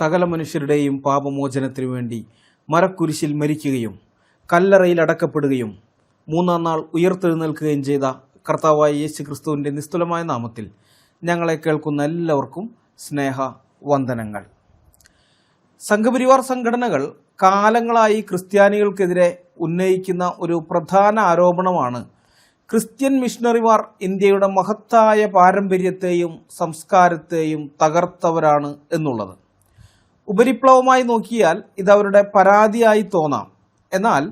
സകല മനുഷ്യരുടെയും പാപമോചനത്തിനു വേണ്ടി മരക്കുരിശിൽ മരിക്കുകയും കല്ലറയിൽ അടക്കപ്പെടുകയും മൂന്നാം നാൾ ഉയർത്തെഴുന്നേൽക്കുകയും ചെയ്ത കർത്താവായ യേശു ക്രിസ്തുവിൻ്റെ നിസ്തുലമായ നാമത്തിൽ ഞങ്ങളെ കേൾക്കുന്ന എല്ലാവർക്കും സ്നേഹ വന്ദനങ്ങൾ. സംഘപരിവാർ സംഘടനകൾ കാലങ്ങളായി ക്രിസ്ത്യാനികൾക്കെതിരെ ഉന്നയിക്കുന്ന ഒരു പ്രധാന ആരോപണമാണ് ക്രിസ്ത്യൻ മിഷണറിമാർ ഇന്ത്യയുടെ മഹത്തായ പാരമ്പര്യത്തെയും സംസ്കാരത്തെയും തകർത്തവരാണ് എന്നുള്ളത്. ഉപരിപ്ലവമായി നോക്കിയാൽ ഇതവരുടെ പരാതിയായി തോന്നാം. എന്നാൽ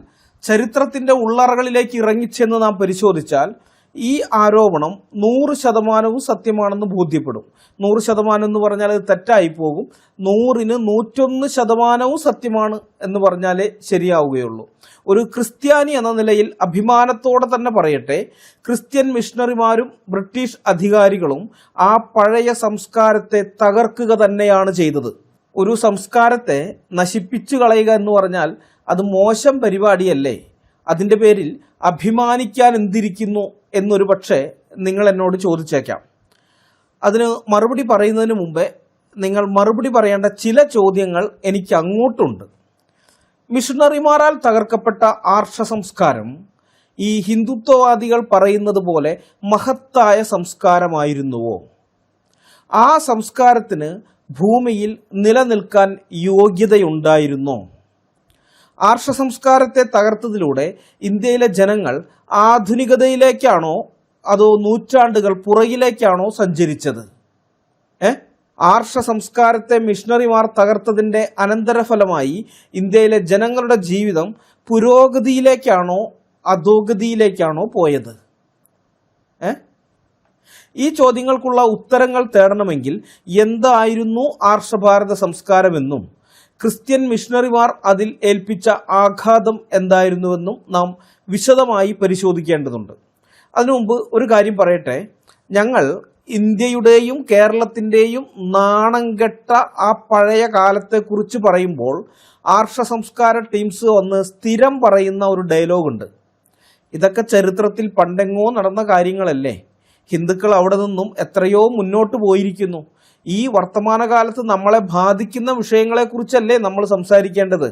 ചരിത്രത്തിൻ്റെ ഉള്ളറകളിലേക്ക് ഇറങ്ങിച്ചെന്ന് നാം പരിശോധിച്ചാൽ ഈ ആരോപണം 100% സത്യമാണെന്ന് ബോധ്യപ്പെടും. 100% എന്ന് പറഞ്ഞാൽ അത് തെറ്റായി പോകും. 100ന് 101% സത്യമാണ് എന്ന് പറഞ്ഞാലേ ശരിയാവുകയുള്ളൂ. ഒരു ക്രിസ്ത്യാനി എന്ന നിലയിൽ അഭിമാനത്തോടെ തന്നെ പറയട്ടെ, ക്രിസ്ത്യൻ മിഷണറിമാരും ബ്രിട്ടീഷ് അധികാരികളും ആ പഴയ സംസ്കാരത്തെ തകർക്കുക തന്നെയാണ് ചെയ്തത്. ഒരു സംസ്കാരത്തെ നശിപ്പിച്ചു കളയുക എന്ന് പറഞ്ഞാൽ അത് മോശം പരിപാടിയല്ലേ? അതിൻ്റെ പേരിൽ അഭിമാനിക്കാൻ എന്തിരിക്കുന്നു എന്നൊരു പക്ഷേ നിങ്ങൾ എന്നോട് ചോദിച്ചേക്കാം. അതിന് മറുപടി പറയുന്നതിന് മുമ്പേ നിങ്ങൾ മറുപടി പറയേണ്ട ചില ചോദ്യങ്ങൾ എനിക്ക് അങ്ങോട്ടുണ്ട്. മിഷണറിമാരാൽ തകർക്കപ്പെട്ട ആർഷ സംസ്കാരം ഈ ഹിന്ദുത്വവാദികൾ പറയുന്നത് പോലെ മഹത്തായ സംസ്കാരമായിരുന്നുവോ? ആ സംസ്കാരത്തിന് ഭൂമിയിൽ നിലനിൽക്കാൻ യോഗ്യതയുണ്ടായിരുന്നോ? ആർഷ സംസ്കാരത്തെ തകർത്തതിലൂടെ ഇന്ത്യയിലെ ജനങ്ങൾ ആധുനികതയിലേക്കാണോ അതോ നൂറ്റാണ്ടുകൾ പുറകിലേക്കാണോ സഞ്ചരിച്ചത്? ആർഷ സംസ്കാരത്തെ മിഷണറിമാർ തകർത്തതിൻ്റെ അനന്തരഫലമായി ഇന്ത്യയിലെ ജനങ്ങളുടെ ജീവിതം പുരോഗതിയിലേക്കാണോ അധോഗതിയിലേക്കാണോ പോയത്? ഈ ചോദ്യങ്ങൾക്കുള്ള ഉത്തരങ്ങൾ തേടണമെങ്കിൽ എന്തായിരുന്നു ആർഷഭാരത സംസ്കാരമെന്നും ക്രിസ്ത്യൻ മിഷണറിമാർ അതിൽ ഏൽപ്പിച്ച ആഘാതം എന്തായിരുന്നുവെന്നും നാം വിശദമായി പരിശോധിക്കേണ്ടതുണ്ട്. അതിനു മുമ്പ് ഒരു കാര്യം പറയട്ടെ. ഞങ്ങൾ ഇന്ത്യയുടെയും കേരളത്തിൻ്റെയും നാണംകെട്ട ആ പഴയ കാലത്തെക്കുറിച്ച് പറയുമ്പോൾ ആർഷ സംസ്കാര ടീംസ് വന്ന് സ്ഥിരം പറയുന്ന ഒരു ഡയലോഗുണ്ട്. ഇതൊക്കെ ചരിത്രത്തിൽ പണ്ടെങ്ങോ നടന്ന കാര്യങ്ങളല്ലേ? ഹിന്ദുക്കൾ അവിടെ നിന്നും എത്രയോ മുന്നോട്ട് പോയിരിക്കുന്നു. ഈ വർത്തമാനകാലത്ത് നമ്മളെ ബാധിക്കുന്ന വിഷയങ്ങളെക്കുറിച്ചല്ലേ നമ്മൾ സംസാരിക്കേണ്ടത്?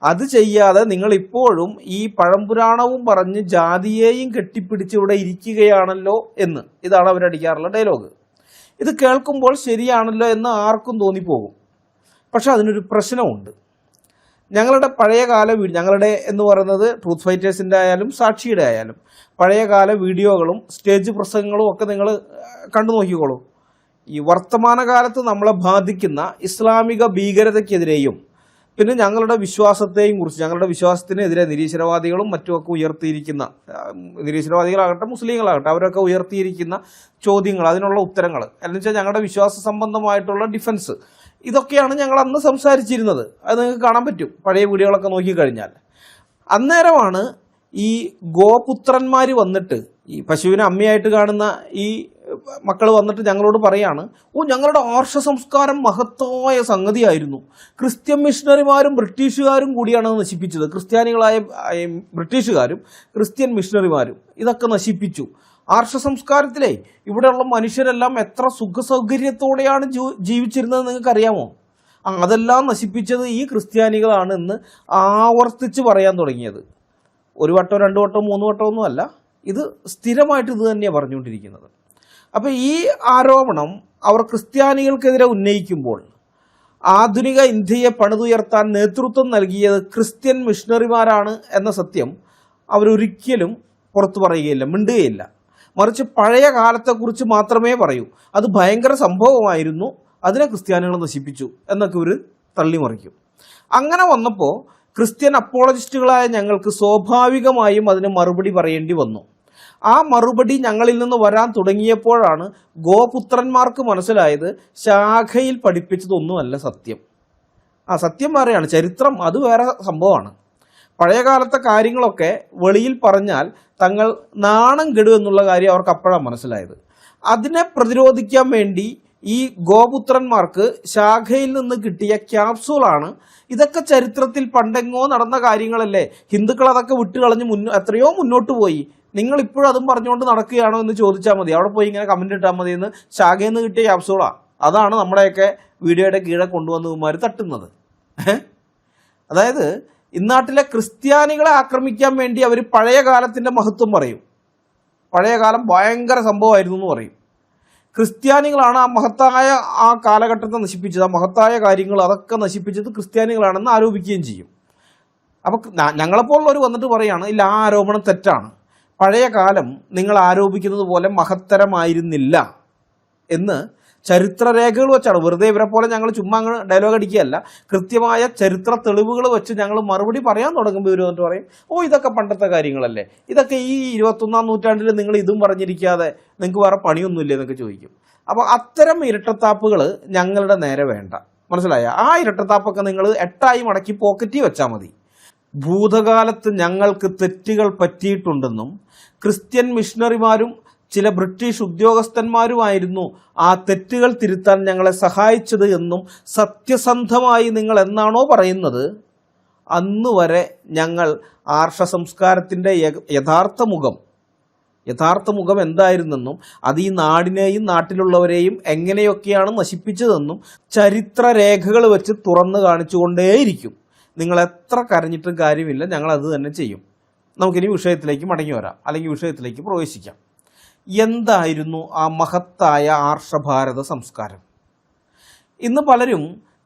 അത് ചെയ്യാതെ നിങ്ങൾ ഇപ്പോഴും ഈ പഴംപുരാണവും പറഞ്ഞ് ജാതിയെയും കെട്ടിപ്പിടിച്ച് ഇവിടെ ഇരിക്കുകയാണല്ലോ എന്ന്. ഇതാണ് അവരടിക്കാറുള്ള ഡയലോഗ്. ഇത് കേൾക്കുമ്പോൾ ശരിയാണല്ലോ എന്ന് ആർക്കും തോന്നിപ്പോകും. പക്ഷെ അതിനൊരു പ്രശ്നമുണ്ട്. ഞങ്ങളുടെ പഴയകാല ഞങ്ങളുടെ എന്ന് പറയുന്നത് ട്രൂത്ത് ഫൈറ്റേഴ്സിൻ്റെ ആയാലും സാക്ഷിയുടെ ആയാലും പഴയകാല വീഡിയോകളും സ്റ്റേജ് പ്രസംഗങ്ങളും ഒക്കെ നിങ്ങൾ കണ്ടു നോക്കിക്കോളൂ. ഈ വർത്തമാനകാലത്ത് നമ്മളെ ബാധിക്കുന്ന ഇസ്ലാമിക ഭീകരതയ്ക്കെതിരെയും പിന്നെ ഞങ്ങളുടെ വിശ്വാസത്തെയും കുറിച്ച്, ഞങ്ങളുടെ വിശ്വാസത്തിനെതിരെ നിരീശ്വരവാദികളും മറ്റുമൊക്കെ ഉയർത്തിയിരിക്കുന്ന, നിരീശ്വരവാദികളാകട്ടെ മുസ്ലിങ്ങളാകട്ടെ, അവരൊക്കെ ഉയർത്തിയിരിക്കുന്ന ചോദ്യങ്ങൾ, അതിനുള്ള ഉത്തരങ്ങൾ, എന്നുവെച്ചാൽ ഞങ്ങളുടെ വിശ്വാസ സംബന്ധമായിട്ടുള്ള ഡിഫൻസ്, ഇതൊക്കെയാണ് ഞങ്ങൾ അന്ന് സംസാരിച്ചിരുന്നത്. അത് നിങ്ങൾക്ക് കാണാൻ പറ്റും പഴയ വീഡിയോകളൊക്കെ നോക്കിക്കഴിഞ്ഞാൽ. അന്നേരമാണ് ഈ ഗോപുത്രന്മാർ വന്നിട്ട്, ഈ പശുവിനെ അമ്മയായിട്ട് കാണുന്ന ഈ മക്കൾ വന്നിട്ട് ഞങ്ങളോട് പറയാണ്, ഞങ്ങളുടെ ആർഷ സംസ്കാരം മഹത്തായ സംഗതിയായിരുന്നു, ക്രിസ്ത്യൻ മിഷണറിമാരും ബ്രിട്ടീഷുകാരും കൂടിയാണ് നശിപ്പിച്ചത്. ക്രിസ്ത്യാനികളായ ബ്രിട്ടീഷുകാരും ക്രിസ്ത്യൻ മിഷണറിമാരും ഇതൊക്കെ നശിപ്പിച്ചു. ആർഷ സംസ്കാരത്തിലെ ഇവിടെയുള്ള മനുഷ്യരെല്ലാം എത്ര സുഖസൗകര്യത്തോടെയാണ് ജീവിച്ചിരുന്നത് നിങ്ങൾക്കറിയാമോ? അതെല്ലാം നശിപ്പിച്ചത് ഈ ക്രിസ്ത്യാനികളാണ് എന്ന് ആവർത്തിച്ച് പറയാൻ തുടങ്ങിയത്. ഒരു വട്ടം, 2 വട്ടം, 3 വട്ടമൊന്നും അല്ല, ഇത് സ്ഥിരമായിട്ട് ഇത് തന്നെയാണ് പറഞ്ഞുകൊണ്ടിരിക്കുന്നത്. അപ്പോൾ ഈ ആരോപണം അവർ ക്രിസ്ത്യാനികൾക്കെതിരെ ഉന്നയിക്കുമ്പോൾ ആധുനിക ഇന്ത്യയെ പണിതുയർത്താൻ നേതൃത്വം നൽകിയത് ക്രിസ്ത്യൻ മിഷണറിമാരാണ് എന്ന സത്യം അവരൊരിക്കലും പുറത്തു പറയുകയില്ല, മിണ്ടുകയില്ല. മറിച്ച് പഴയ കാലത്തെക്കുറിച്ച് മാത്രമേ പറയൂ. അത് ഭയങ്കര സംഭവമായിരുന്നു, അതിനെ ക്രിസ്ത്യാനികൾ നശിപ്പിച്ചു എന്നൊക്കെ ഇവർ തള്ളിമറിക്കും. അങ്ങനെ വന്നപ്പോൾ ക്രിസ്ത്യൻ അപ്പോളജിസ്റ്റുകളായ ഞങ്ങൾക്ക് സ്വാഭാവികമായും അതിന് മറുപടി പറയേണ്ടി വന്നു. ആ മറുപടി ഞങ്ങളിൽ നിന്ന് വരാൻ തുടങ്ങിയപ്പോഴാണ് ഗോപുത്രന്മാർക്ക് മനസ്സിലായത് ശാഖയിൽ പഠിപ്പിച്ചതൊന്നുമല്ല സത്യം. സത്യം വേറെയാണ്, ചരിത്രം അത് വേറെ സംഭവമാണ്. പഴയകാലത്തെ കാര്യങ്ങളൊക്കെ വെളിയിൽ പറഞ്ഞാൽ തങ്ങൾ നാണം കെടും എന്നുള്ള കാര്യം അവർക്ക് അപ്പോഴാണ് മനസ്സിലായത്. അതിനെ പ്രതിരോധിക്കാൻ വേണ്ടി ഈ ഗോപുത്രന്മാർക്ക് ശാഖയിൽ നിന്ന് കിട്ടിയ ക്യാപ്സൂളാണ് ഇതൊക്കെ ചരിത്രത്തിൽ പണ്ടെങ്ങോ നടന്ന കാര്യങ്ങളല്ലേ, ഹിന്ദുക്കൾ അതൊക്കെ വിട്ടുകളഞ്ഞ് എത്രയോ മുന്നോട്ട് പോയി, നിങ്ങൾ ഇപ്പോഴും അതും പറഞ്ഞുകൊണ്ട് നടക്കുകയാണോ എന്ന് ചോദിച്ചാൽ മതി. അവിടെ പോയി ഇങ്ങനെ കമന്റ് ഇട്ടാൽ മതി എന്ന് ശാഖയിൽ നിന്ന് കിട്ടിയ ക്യാപ്സൂളാണ്. അതാണ് നമ്മുടെയൊക്കെ വീഡിയോയുടെ കീഴെ കൊണ്ടുവന്നവന്മാർ തട്ടുന്നത്. അതായത് ഇന്നാട്ടിലെ ക്രിസ്ത്യാനികളെ ആക്രമിക്കാൻ വേണ്ടി അവർ പഴയ കാലത്തിൻ്റെ മഹത്വം പറയും. പഴയ കാലം ഭയങ്കര സംഭവമായിരുന്നു എന്ന് പറയും. ക്രിസ്ത്യാനികളാണ് ആ മഹത്തായ ആ കാലഘട്ടത്തെ നശിപ്പിച്ചത്, ആ മഹത്തായ കാര്യങ്ങൾ അതൊക്കെ നശിപ്പിച്ചത് ക്രിസ്ത്യാനികളാണെന്ന് ആരോപിക്കുകയും ചെയ്യും. അപ്പോൾ ഞങ്ങളെപ്പോലുള്ളവർ വന്നിട്ട് പറയുകയാണ്, ഇല്ല, ആ ആരോപണം തെറ്റാണ്, പഴയ കാലം നിങ്ങൾ ആരോപിക്കുന്നത് പോലെ മഹത്തരമായിരുന്നില്ല എന്ന് ചരിത്രരേഖകൾ വെച്ചാണ്. വെറുതെ ഇവരെ പോലെ ഞങ്ങൾ ചുമ്മാ അങ്ങ് ഡയലോഗ് അടിക്കുകയല്ല, കൃത്യമായ ചരിത്ര തെളിവുകൾ വെച്ച് ഞങ്ങൾ മറുപടി പറയാൻ തുടങ്ങുമ്പോൾ ഇവർ വന്നിട്ട് പറയും, ഓ ഇതൊക്കെ പണ്ടത്തെ കാര്യങ്ങളല്ലേ, ഇതൊക്കെ ഈ 21-ാം നൂറ്റാണ്ടിൽ നിങ്ങൾ ഇതും പറഞ്ഞിരിക്കാതെ നിങ്ങൾക്ക് വേറെ പണിയൊന്നുമില്ലേ എന്നൊക്കെ ചോദിക്കും. അപ്പോൾ അത്തരം ഇരട്ടത്താപ്പുകൾ ഞങ്ങളുടെ നേരെ വേണ്ട, മനസ്സിലായ? ആ ഇരട്ടത്താപ്പൊക്കെ നിങ്ങൾ 8ആയി മടക്കി പോക്കറ്റിൽ വെച്ചാൽ മതി. ഭൂതകാലത്ത് ഞങ്ങൾക്ക് തെറ്റുകൾ പറ്റിയിട്ടുണ്ടെന്നും ക്രിസ്ത്യൻ മിഷണറിമാരും ചില ബ്രിട്ടീഷ് ഉദ്യോഗസ്ഥന്മാരുമായിരുന്നു ആ തെറ്റുകൾ തിരുത്താൻ ഞങ്ങളെ സഹായിച്ചത് എന്നും സത്യസന്ധമായി നിങ്ങൾ എന്നാണോ പറയുന്നത്, അന്ന് വരെ ഞങ്ങൾ ആർഷ സംസ്കാരത്തിൻ്റെ യഥാർത്ഥ മുഖം എന്തായിരുന്നെന്നും അത് ഈ നാടിനെയും നാട്ടിലുള്ളവരെയും എങ്ങനെയൊക്കെയാണ് നശിപ്പിച്ചതെന്നും ചരിത്രരേഖകൾ വെച്ച് തുറന്നു കാണിച്ചുകൊണ്ടേയിരിക്കും. നിങ്ങൾ എത്ര കരഞ്ഞിട്ടും കാര്യമില്ല, ഞങ്ങൾ അത് തന്നെ ചെയ്യും. നമുക്കിനി വിഷയത്തിലേക്ക് മടങ്ങി വരാം, അല്ലെങ്കിൽ വിഷയത്തിലേക്ക് പ്രവേശിക്കാം. എന്തായിരുന്നു ആ മഹത്തായ ആർഷഭാരത സംസ്കാരം? ഇന്ന് പലരും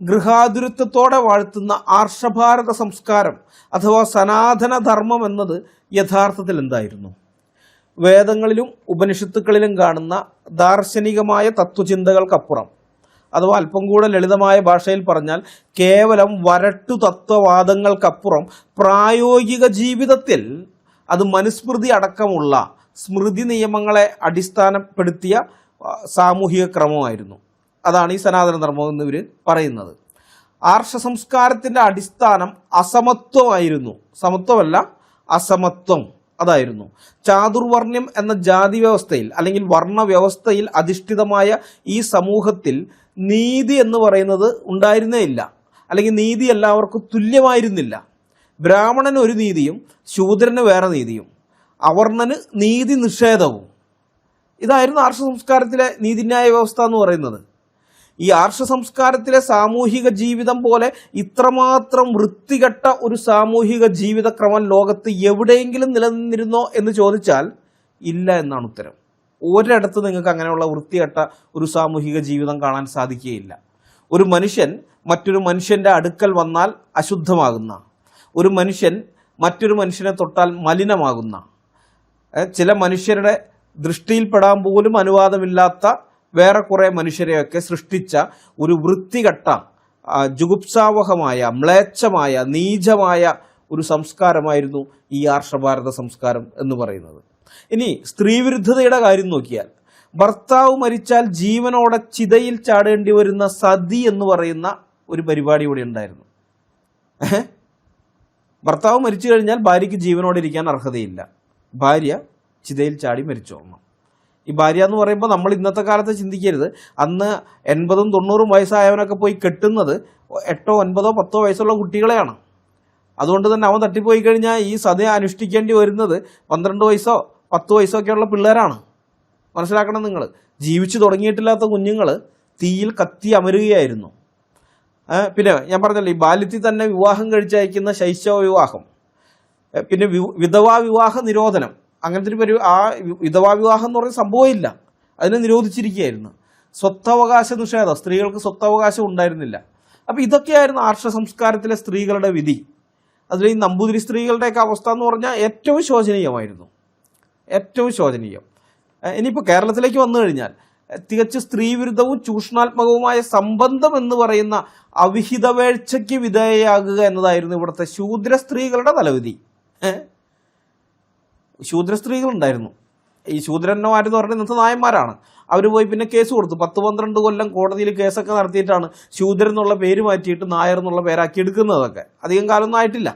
ഗൃഹാതുരത്വത്തോടെ വാഴ്ത്തുന്ന ആർഷഭാരത സംസ്കാരം അഥവാ സനാതനധർമ്മം എന്നത് യഥാർത്ഥത്തിൽ എന്തായിരുന്നു? വേദങ്ങളിലും ഉപനിഷത്തുക്കളിലും കാണുന്ന ദാർശനികമായ തത്വചിന്തകൾക്കപ്പുറം, അഥവാ അല്പം കൂടെ ലളിതമായ ഭാഷയിൽ പറഞ്ഞാൽ കേവലം വരട്ടു തത്വവാദങ്ങൾക്കപ്പുറം പ്രായോഗിക ജീവിതത്തിൽ അത് മനുസ്മൃതി അടക്കമുള്ള സ്മൃതി നിയമങ്ങളെ അടിസ്ഥാനപ്പെടുത്തിയ സാമൂഹിക ക്രമമായിരുന്നു. അതാണ് ഈ സനാതനധർമ്മം എന്നിവർ പറയുന്നത്. ആർഷ സംസ്കാരത്തിൻ്റെ അടിസ്ഥാനം അസമത്വമായിരുന്നു. സമത്വമല്ല, അസമത്വം അതായിരുന്നു. ചാതുർവർണ്ണ്യം എന്ന ജാതി വ്യവസ്ഥയിൽ അല്ലെങ്കിൽ വർണ്ണവ്യവസ്ഥയിൽ അധിഷ്ഠിതമായ ഈ സമൂഹത്തിൽ നീതി എന്ന് പറയുന്നത് ഉണ്ടായിരുന്നേ ഇല്ല, അല്ലെങ്കിൽ നീതി എല്ലാവർക്കും തുല്യമായിരുന്നില്ല. ബ്രാഹ്മണന് ഒരു നീതിയും ശൂദ്രന് വേറെ നീതിയും, അവർണന് നീതി നിഷേധവും. ഇതായിരുന്നു ആർഷ സംസ്കാരത്തിലെ നീതിന്യായ വ്യവസ്ഥ എന്ന് പറയുന്നത്. ഈ ആർഷ സംസ്കാരത്തിലെ സാമൂഹിക ജീവിതം പോലെ ഇത്രമാത്രം വൃത്തികെട്ട ഒരു സാമൂഹിക ജീവിതക്രമം ലോകത്ത് എവിടെയെങ്കിലും നിലനിന്നിരുന്നോ എന്ന് ചോദിച്ചാൽ ഇല്ല എന്നാണ് ഉത്തരം. ഒരിടത്ത് നിങ്ങൾക്ക് അങ്ങനെയുള്ള വൃത്തികെട്ട ഒരു സാമൂഹിക ജീവിതം കാണാൻ സാധിക്കുകയില്ല. ഒരു മനുഷ്യൻ മറ്റൊരു മനുഷ്യൻ്റെ അടുക്കൽ വന്നാൽ അശുദ്ധമാകുന്ന, ഒരു മനുഷ്യൻ മറ്റൊരു മനുഷ്യനെ തൊട്ടാൽ മലിനമാകുന്ന, ചില മനുഷ്യരുടെ ദൃഷ്ടിയിൽപ്പെടാൻ പോലും അനുവാദമില്ലാത്ത വേറെ കുറേ മനുഷ്യരെയൊക്കെ സൃഷ്ടിച്ച ഒരു വൃത്തികെട്ട, ജുഗുപ്സാവഹമായ, മ്ലേച്ഛമായ, നീചമായ ഒരു സംസ്കാരമായിരുന്നു ഈ ആർഷഭാരത സംസ്കാരം എന്ന് പറയുന്നത്. ഇനി സ്ത്രീവിരുദ്ധതയുടെ കാര്യം നോക്കിയാൽ, ഭർത്താവ് മരിച്ചാൽ ജീവനോടെ ചിതയിൽ ചാടേണ്ടി വരുന്ന സതി എന്ന് പറയുന്ന ഒരു പരിപാടി ഇവിടെ ഉണ്ടായിരുന്നു. ഭർത്താവ് മരിച്ചു കഴിഞ്ഞാൽ ഭാര്യയ്ക്ക് ജീവനോടെ ഇരിക്കാൻ അർഹതയില്ല, ഭാര്യ ചിതയിൽ ചാടി മരിച്ചോളണം. ഈ ഭാര്യ എന്ന് പറയുമ്പോൾ നമ്മൾ ഇന്നത്തെ കാലത്ത് ചിന്തിക്കരുത്, അന്ന് 80ഉം 90ഉം വയസ്സായവനൊക്കെ പോയി കെട്ടുന്നത് 8, 9, 10 വയസ്സുള്ള കുട്ടികളെയാണ്. അതുകൊണ്ട് തന്നെ അവൻ തട്ടിപ്പോയി കഴിഞ്ഞാൽ ഈ സതി അനുഷ്ഠിക്കേണ്ടി വരുന്നത് 12 വയസ്സോ 10 വയസ്സോ ഒക്കെയുള്ള പിള്ളേരാണ്. മനസ്സിലാക്കണം നിങ്ങൾ. ജീവിച്ചു തുടങ്ങിയിട്ടില്ലാത്ത കുഞ്ഞുങ്ങൾ തീയിൽ കത്തി അമരുകയായിരുന്നു. പിന്നെ ഞാൻ പറഞ്ഞല്ലോ, ഈ ബാല്യത്തിൽ തന്നെ വിവാഹം കഴിച്ചയക്കുന്ന ശൈശവ വിവാഹം, പിന്നെ വിധവാ വിവാഹ നിരോധനം, അങ്ങനത്തെ ഒരു ആ വിധവാ വിവാഹം എന്ന് പറയുന്ന സംഭവമില്ല, അതിനെ നിരോധിച്ചിരിക്കുകയായിരുന്നു. സ്വത്തവകാശ നിഷേധം, സ്ത്രീകൾക്ക് സ്വത്തവകാശം ഉണ്ടായിരുന്നില്ല. അപ്പോൾ ഇതൊക്കെയായിരുന്നു ആർഷ സംസ്കാരത്തിലെ സ്ത്രീകളുടെ വിധി. അതിൽ ഈ നമ്പൂതിരി സ്ത്രീകളുടെയൊക്കെ അവസ്ഥ എന്ന് പറഞ്ഞാൽ ഏറ്റവും ശോചനീയമായിരുന്നു, ഏറ്റവും ശോചനീയം. ഇനിയിപ്പോൾ കേരളത്തിലേക്ക് വന്നു കഴിഞ്ഞാൽ തികച്ച് സ്ത്രീവിരുദ്ധവും ചൂഷണാത്മകവുമായ സംബന്ധം എന്ന് പറയുന്ന അവിഹിതവേഴ്ചയ്ക്ക് വിധേയയാകുക എന്നതായിരുന്നു ഇവിടുത്തെ ശൂദ്ര സ്ത്രീകളുടെ തലവിധി. ശൂദ്ര സ്ത്രീകളുണ്ടായിരുന്നു. ഈ ശൂദ്രന്മാരെന്ന് പറഞ്ഞാൽ ഇന്നത്തെ നായന്മാരാണ്. അവർ പോയി പിന്നെ കേസ് കൊടുത്തു. 10-12 കൊല്ലം കോടതിയിൽ കേസൊക്കെ നടത്തിയിട്ടാണ് ശൂദ്രൻ എന്നുള്ള പേര് മാറ്റിയിട്ട് നായർ എന്നുള്ള പേരാക്കി എടുക്കുന്നതൊക്കെ. അധികം കാലമൊന്നും ആയിട്ടില്ല.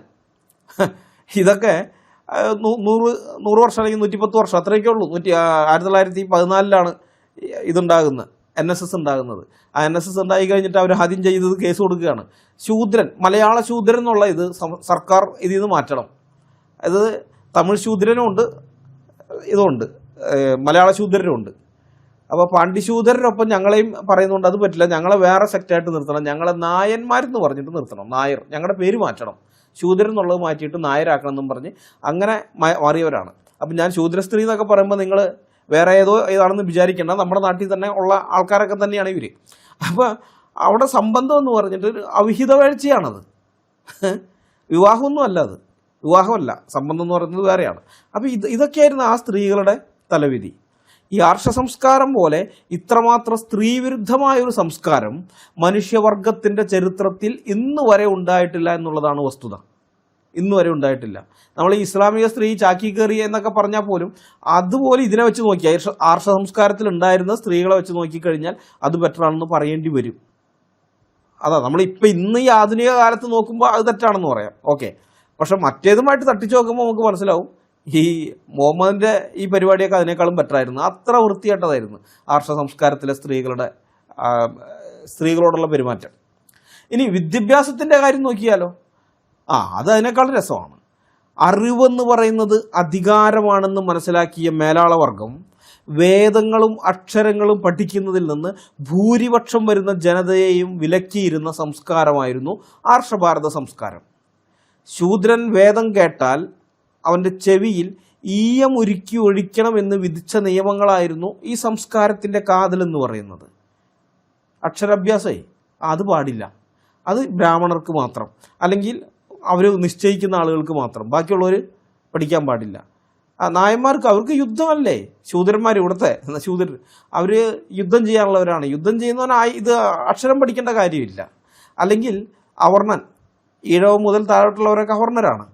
ഇതൊക്കെ 100 വർഷം അല്ലെങ്കിൽ 110 വർഷം അത്രയൊക്കെ ഉള്ളൂ. 1914 ഇതുണ്ടാകുന്നത്, NSS ഉണ്ടാകുന്നത്. ആ NSS ഉണ്ടായി കഴിഞ്ഞിട്ട് അവർ ആദ്യം ചെയ്തത് കേസ് കൊടുക്കുകയാണ്. ശൂദ്രൻ, മലയാള ശൂദ്രൻ എന്നുള്ള ഇത് സർക്കാർ ഇതിൽ നിന്ന് മാറ്റണം. അത് തമിഴ് ശൂദ്രനും ഉണ്ട്, ഇതുണ്ട്, മലയാള ശൂദ്രനും ഉണ്ട്. അപ്പോൾ പാണ്ഡിശൂദരനൊപ്പം ഞങ്ങളെയും പറയുന്നുണ്ട് അത് പറ്റില്ല, ഞങ്ങളെ വേറെ സെക്റ്റായിട്ട് നിർത്തണം, ഞങ്ങളെ നായന്മാരെന്ന് പറഞ്ഞിട്ട് നിർത്തണം, നായർ, ഞങ്ങളുടെ പേര് മാറ്റണം, ശൂദ്രൻ എന്നുള്ളത് മാറ്റിയിട്ട് നായരാക്കണം എന്നും പറഞ്ഞ് അങ്ങനെ മാറിയവരാണ്. അപ്പം ഞാൻ ശൂദ്ര സ്ത്രീ എന്നൊക്കെ പറയുമ്പോൾ നിങ്ങൾ വേറെ ഏതാണെന്ന് വിചാരിക്കേണ്ട, നമ്മുടെ നാട്ടിൽ തന്നെ ഉള്ള ആൾക്കാരൊക്കെ തന്നെയാണ് ഇവർ. അപ്പോൾ അവിടെ സംബന്ധം എന്ന് പറഞ്ഞിട്ട് ഒരു അവിഹിത വീഴ്ചയാണത്, വിവാഹമൊന്നും അല്ല, അത് വിവാഹമല്ല, സംബന്ധം എന്ന് പറയുന്നത് വേറെയാണ്. അപ്പോൾ ഇതൊക്കെയായിരുന്നു ആ സ്ത്രീകളുടെ തലവിധി. ഈ ആർഷ സംസ്കാരം പോലെ ഇത്രമാത്രം സ്ത്രീവിരുദ്ധമായൊരു സംസ്കാരം മനുഷ്യവർഗത്തിൻ്റെ ചരിത്രത്തിൽ ഇന്ന് വരെ ഉണ്ടായിട്ടില്ല എന്നുള്ളതാണ് വസ്തുത. ഇന്ന് വരെ ഉണ്ടായിട്ടില്ല. നമ്മൾ ഈ ഇസ്ലാമിക സ്ത്രീ ചാക്കി കയറി എന്നൊക്കെ പറഞ്ഞാൽ പോലും അതുപോലെ ഇതിനെ വെച്ച് നോക്കിയാൽ, ആർഷ സംസ്കാരത്തിൽ ഉണ്ടായിരുന്ന സ്ത്രീകളെ വെച്ച് നോക്കിക്കഴിഞ്ഞാൽ അത് ബെറ്ററാണെന്ന് പറയേണ്ടി വരും. അതാ നമ്മളിപ്പോൾ ഇന്ന് ഈ ആധുനിക കാലത്ത് നോക്കുമ്പോൾ അത് തെറ്റാണെന്ന് പറയാം, ഓക്കെ. പക്ഷെ മറ്റേതുമായിട്ട് തട്ടിച്ചു നോക്കുമ്പോൾ നമുക്ക് മനസ്സിലാവും ഈ മുഹമ്മദിൻ്റെ ഈ പരിപാടിയൊക്കെ അതിനേക്കാളും ബെറ്ററായിരുന്നു. അത്ര വൃത്തികെട്ടതായിരുന്നു ആർഷ സംസ്കാരത്തിലെ സ്ത്രീകളോടുള്ള പെരുമാറ്റം. ഇനി വിദ്യാഭ്യാസത്തിൻ്റെ കാര്യം നോക്കിയാലോ, അത് അതിനേക്കാളും രസമാണ്. അറിവെന്ന് പറയുന്നത് അധികാരമാണെന്ന് മനസ്സിലാക്കിയ മേലാളവർഗം വേദങ്ങളും അക്ഷരങ്ങളും പഠിക്കുന്നതിൽ നിന്ന് ഭൂരിപക്ഷം വരുന്ന ജനതയെയും വിലക്കിയിരുന്ന സംസ്കാരമായിരുന്നു ആർഷഭാരത സംസ്കാരം. ശൂദ്രൻ വേദം കേട്ടാൽ അവൻ്റെ ചെവിയിൽ ഈയമുരുക്കി ഒഴിക്കണമെന്ന് വിധിച്ച നിയമങ്ങളായിരുന്നു ഈ സംസ്കാരത്തിൻ്റെ കാതലെന്ന് പറയുന്നത്. അക്ഷരാഭ്യാസമേ അത് പാടില്ല, അത് ബ്രാഹ്മണർക്ക് മാത്രം, അല്ലെങ്കിൽ അവർ നിശ്ചയിക്കുന്ന ആളുകൾക്ക് മാത്രം, ബാക്കിയുള്ളവർ പഠിക്കാൻ പാടില്ല. നായന്മാർക്ക് അവർക്ക് യുദ്ധമല്ലേ, ശൂദ്രന്മാർ ഇവിടുത്തെ ശൂദ്രർ അവർ യുദ്ധം ചെയ്യാനുള്ളവരാണ്. യുദ്ധം ചെയ്യുന്നവനായി ഇത് അക്ഷരം പഠിക്കേണ്ട കാര്യമില്ല. അല്ലെങ്കിൽ അവർണൻ, ഈഴവ് മുതൽ താഴോട്ടുള്ളവരൊക്കെ അവർണരാണ്.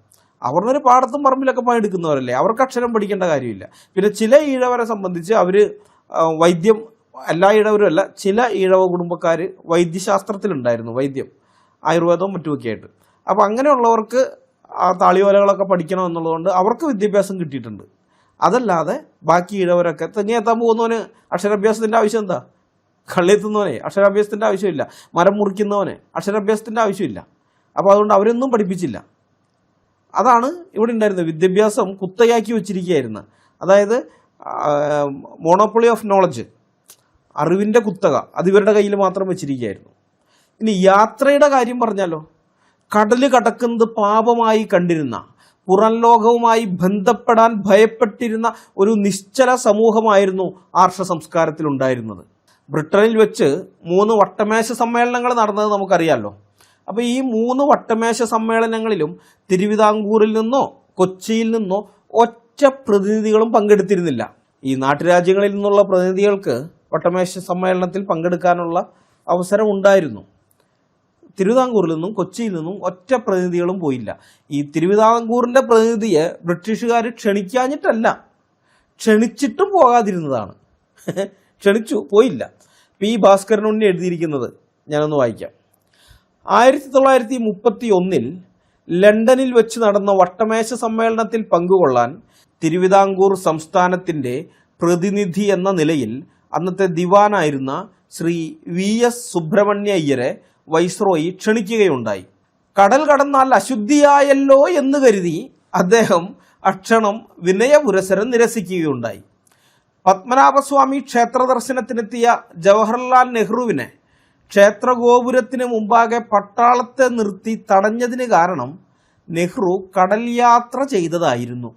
അവർണർ പാടത്തും പറമ്പിലൊക്കെ പണിയെടുക്കുന്നവരല്ലേ, അവർക്ക് അക്ഷരം പഠിക്കേണ്ട കാര്യമില്ല. പിന്നെ ചില ഈഴവരെ സംബന്ധിച്ച് അവർ വൈദ്യം, എല്ലാ ഈഴവരും അല്ല, ചില ഈഴവ കുടുംബക്കാർ വൈദ്യശാസ്ത്രത്തിലുണ്ടായിരുന്നു, വൈദ്യം, ആയുർവേദവും മറ്റുമൊക്കെ ആയിട്ട്. അപ്പോൾ അങ്ങനെയുള്ളവർക്ക് താളിയോലകളൊക്കെ പഠിക്കണം എന്നുള്ളതുകൊണ്ട് അവർക്ക് വിദ്യാഭ്യാസം കിട്ടിയിട്ടുണ്ട്. അതല്ലാതെ ബാക്കി ഈഴവരൊക്കെ തെങ്ങേത്താൻ പോകുന്നവന് അക്ഷരാഭ്യാസത്തിൻ്റെ ആവശ്യം എന്താ? കള്ളിയെത്തുന്നവനെ അക്ഷരാഭ്യാസത്തിൻ്റെ ആവശ്യമില്ല, മരം മുറിക്കുന്നവന് അക്ഷരാഭ്യാസത്തിൻ്റെ ആവശ്യമില്ല. അപ്പോൾ അതുകൊണ്ട് അവരൊന്നും പഠിപ്പിച്ചില്ല. അതാണ് ഇവിടെ ഉണ്ടായിരുന്നത്. വിദ്യാഭ്യാസം കുത്തയാക്കി വെച്ചിരിക്കുകയായിരുന്നു. അതായത് മോണോപ്പൊളി ഓഫ് നോളജ്, അറിവിൻ്റെ കുത്തക അത് ഇവരുടെ കയ്യിൽ മാത്രം വെച്ചിരിക്കുകയായിരുന്നു. ഇനി യാത്രയുടെ കാര്യം പറഞ്ഞാലോ, കടൽ കടക്കുന്നത് പാപമായി കണ്ടിരുന്ന, പുറം ലോകവുമായി ബന്ധപ്പെടാൻ ഭയപ്പെട്ടിരുന്ന ഒരു നിശ്ചല സമൂഹമായിരുന്നു ആർഷ സംസ്കാരത്തിലുണ്ടായിരുന്നത്. ബ്രിട്ടനിൽ വെച്ച് 3 വട്ടമേശ സമ്മേളനങ്ങൾ നടന്നത് നമുക്കറിയാമല്ലോ. അപ്പോൾ ഈ 3 വട്ടമേശ സമ്മേളനങ്ങളിലും തിരുവിതാംകൂറിൽ നിന്നോ കൊച്ചിയിൽ നിന്നോ ഒറ്റ പ്രതിനിധികളും പങ്കെടുത്തിരുന്നില്ല. ഈ നാട്ടുരാജ്യങ്ങളിൽ നിന്നുള്ള പ്രതിനിധികൾക്ക് വട്ടമേശ സമ്മേളനത്തിൽ പങ്കെടുക്കാനുള്ള അവസരം ഉണ്ടായിരുന്നു. തിരുവിതാംകൂറിൽ നിന്നും കൊച്ചിയിൽ നിന്നും ഒറ്റ പ്രതിനിധികളും പോയില്ല. ഈ തിരുവിതാംകൂറിൻ്റെ പ്രതിനിധിയെ ബ്രിട്ടീഷുകാർ ക്ഷണിക്കാഞ്ഞിട്ടല്ല, ക്ഷണിച്ചിട്ടും പോകാതിരുന്നതാണ്. ക്ഷണിച്ചു, പോയില്ല. പി ഭാസ്കരനുണ്ണി എഴുതിയിരിക്കുന്നത് ഞാനൊന്ന് വായിക്കാം. 1931 ലണ്ടനിൽ വെച്ച് നടന്ന വട്ടമേശ സമ്മേളനത്തിൽ പങ്കുകൊള്ളാൻ തിരുവിതാംകൂർ സംസ്ഥാനത്തിൻ്റെ പ്രതിനിധി എന്ന നിലയിൽ അന്നത്തെ ദിവാനായിരുന്ന ശ്രീ VS സുബ്രഹ്മണ്യ അയ്യരെ വൈസ്രോയി ക്ഷണിക്കുകയുണ്ടായി. കടൽ കടന്നാൽ അശുദ്ധിയായല്ലോ എന്ന് കരുതി അദ്ദേഹം അക്ഷണം വിനയപുരസരം നിരസിക്കുകയുണ്ടായി. പത്മനാഭസ്വാമി ക്ഷേത്ര ദർശനത്തിനെത്തിയ ജവഹർലാൽ നെഹ്റുവിനെ ക്ഷേത്രഗോപുരത്തിന് മുമ്പാകെ പട്ടാളത്തെ നിർത്തി തടഞ്ഞതിന് കാരണം നെഹ്റു കടൽ യാത്ര ചെയ്തതായിരുന്നു.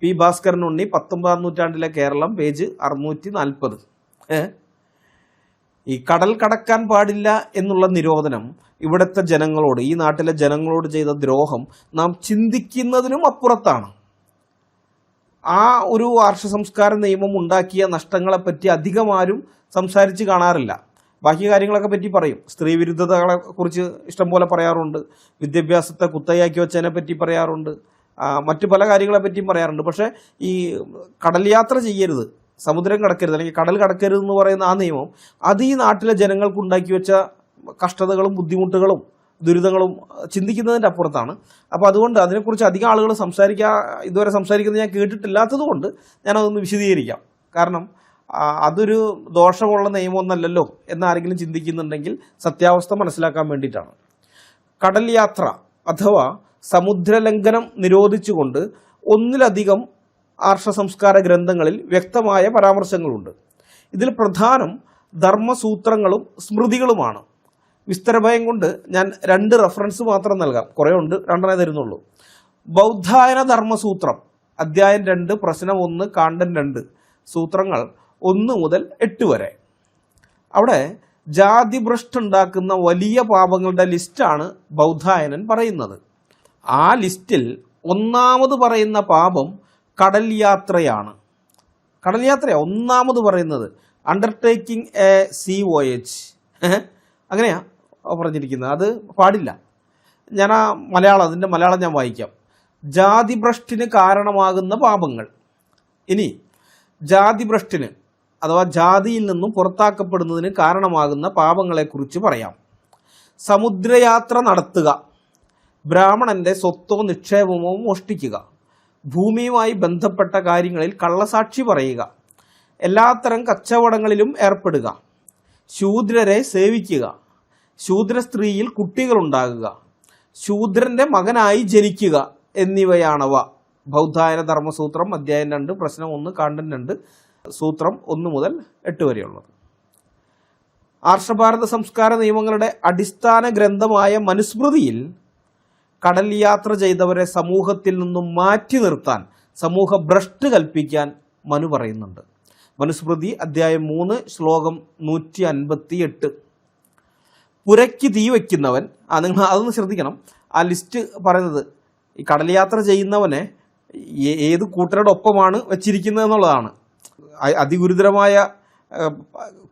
പി ഭാസ്കരനുണ്ണി 19-ാം നൂറ്റാണ്ടിലെ കേരളം, പേജ് 640. ഈ കടൽ കടക്കാൻ പാടില്ല എന്നുള്ള നിരോധനം ഇവിടുത്തെ ജനങ്ങളോട്, ഈ നാട്ടിലെ ജനങ്ങളോട് ചെയ്ത ദ്രോഹം നാം ചിന്തിക്കുന്നതിനും അപ്പുറത്താണ്. ആ ഒരു ആർഷ സംസ്കാര നിയമം ഉണ്ടാക്കിയ നഷ്ടങ്ങളെപ്പറ്റി അധികമാരും സംസാരിച്ച് കാണാറില്ല. ബാക്കി കാര്യങ്ങളൊക്കെ പറ്റി പറയും. സ്ത്രീ വിരുദ്ധതകളെ കുറിച്ച് ഇഷ്ടംപോലെ പറയാറുണ്ട്, വിദ്യാഭ്യാസത്തെ കുത്തയാക്കി വെച്ചതിനെ പറ്റി പറയാറുണ്ട്, മറ്റു പല കാര്യങ്ങളെ പറ്റിയും പറയാറുണ്ട്. പക്ഷേ ഈ കടൽ യാത്ര ചെയ്യരുത്, സമുദ്രം കടക്കരുത്, അല്ലെങ്കിൽ കടൽ കടക്കരുത് എന്ന് പറയുന്ന ആ നിയമം അത് ഈ നാട്ടിലെ ജനങ്ങൾക്ക് ഉണ്ടാക്കി വെച്ച കഷ്ടതകളും ബുദ്ധിമുട്ടുകളും ദുരിതങ്ങളും ചിന്തിക്കുന്നതിൻ്റെ അപ്പുറത്താണ്. അപ്പോൾ അതുകൊണ്ട് അതിനെക്കുറിച്ച് അധികം ആളുകൾ ഇതുവരെ സംസാരിക്കുന്നത് ഞാൻ കേട്ടിട്ടില്ലാത്തത് കൊണ്ട് ഞാനതൊന്ന് വിശദീകരിക്കാം. കാരണം അതൊരു ദോഷമുള്ള നിയമമൊന്നല്ലല്ലോ എന്നാരെങ്കിലും ചിന്തിക്കുന്നുണ്ടെങ്കിൽ സത്യാവസ്ഥ മനസ്സിലാക്കാൻ വേണ്ടിയിട്ടാണ്. കടൽ യാത്ര അഥവാ സമുദ്രലംഘനം നിരോധിച്ചുകൊണ്ട് ഒന്നിലധികം ആർഷ സംസ്കാര ഗ്രന്ഥങ്ങളിൽ വ്യക്തമായ പരാമർശങ്ങളുണ്ട്. ഇതിൽ പ്രധാനം ധർമ്മസൂത്രങ്ങളും സ്മൃതികളുമാണ്. വിസ്തരഭയം കൊണ്ട് ഞാൻ 2 റെഫറൻസ് മാത്രം നൽകാം, കുറേ ഉണ്ട്, 2 തരുന്നുള്ളൂ. ബൗദ്ധായന ധർമ്മസൂത്രം അധ്യായം 2 പ്രശ്നം 1 കാണ്ഡം 2 സൂത്രങ്ങൾ 1 മുതൽ 8 വരെ. അവിടെ ജാതിഭ്രഷ്ടുണ്ടാക്കുന്ന വലിയ പാപങ്ങളുടെ ലിസ്റ്റാണ് ബൗദ്ധായനൻ പറയുന്നത്. ആ ലിസ്റ്റിൽ 1ാമത് പറയുന്ന പാപം കടൽ യാത്രയാണ്. കടൽ യാത്രയാണ് 1ാമത് പറയുന്നത്. അണ്ടർടേക്കിംഗ് എ സീ വോയേജ്, അങ്ങനെയാ പറഞ്ഞിരിക്കുന്നത്. അത് പാടില്ല. ഞാൻ അതിൻ്റെ മലയാളം ഞാൻ വായിക്കാം. ജാതിഭ്രഷ്ടിന് കാരണമാകുന്ന പാപങ്ങൾ. ഇനി ജാതിഭ്രഷ്ടിന് അഥവാ ജാതിയിൽ നിന്നും പുറത്താക്കപ്പെടുന്നതിന് കാരണമാകുന്ന പാപങ്ങളെക്കുറിച്ച് പറയാം. സമുദ്രയാത്ര നടത്തുക, ബ്രാഹ്മണന്റെ സ്വത്തോ നിക്ഷേപമോ മോഷ്ടിക്കുക, ഭൂമിയുമായി ബന്ധപ്പെട്ട കാര്യങ്ങളിൽ കള്ളസാക്ഷി പറയുക, എല്ലാത്തരം കച്ചവടങ്ങളിലും ഏർപ്പെടുക, ശൂദ്രരെ സേവിക്കുക, ശൂദ്ര സ്ത്രീയിൽ കുട്ടികളുണ്ടാകുക, ശൂദ്രന്റെ മകനായി ജനിക്കുക എന്നിവയാണവ. ബൗദ്ധായന ധർമ്മസൂത്രം അധ്യായം 2 പ്രശ്നം 1 കാണ്ഡം 2 സൂത്രം 1 മുതൽ 8 വരെയുള്ളത്. ആർഷഭാരത സംസ്കാര നിയമങ്ങളുടെ അടിസ്ഥാന ഗ്രന്ഥമായ മനുസ്മൃതിയിൽ കടൽ യാത്ര ചെയ്തവരെ സമൂഹത്തിൽ നിന്നും മാറ്റി നിർത്താൻ, സമൂഹ ഭ്രഷ്ട് കൽപ്പിക്കാൻ മനു പറയുന്നുണ്ട്. മനുസ്മൃതി അധ്യായം 3 ശ്ലോകം 158. പുരയ്ക്ക് തീ വയ്ക്കുന്നവൻ, നിങ്ങൾ അതൊന്ന് ശ്രദ്ധിക്കണം. ആ ലിസ്റ്റ് പറയുന്നത് ഈ കടൽ യാത്ര ചെയ്യുന്നവനെ ഏത് കൂട്ടരുടെ ഒപ്പമാണ് വെച്ചിരിക്കുന്നത് എന്നുള്ളതാണ്. അതിഗുരുതരമായ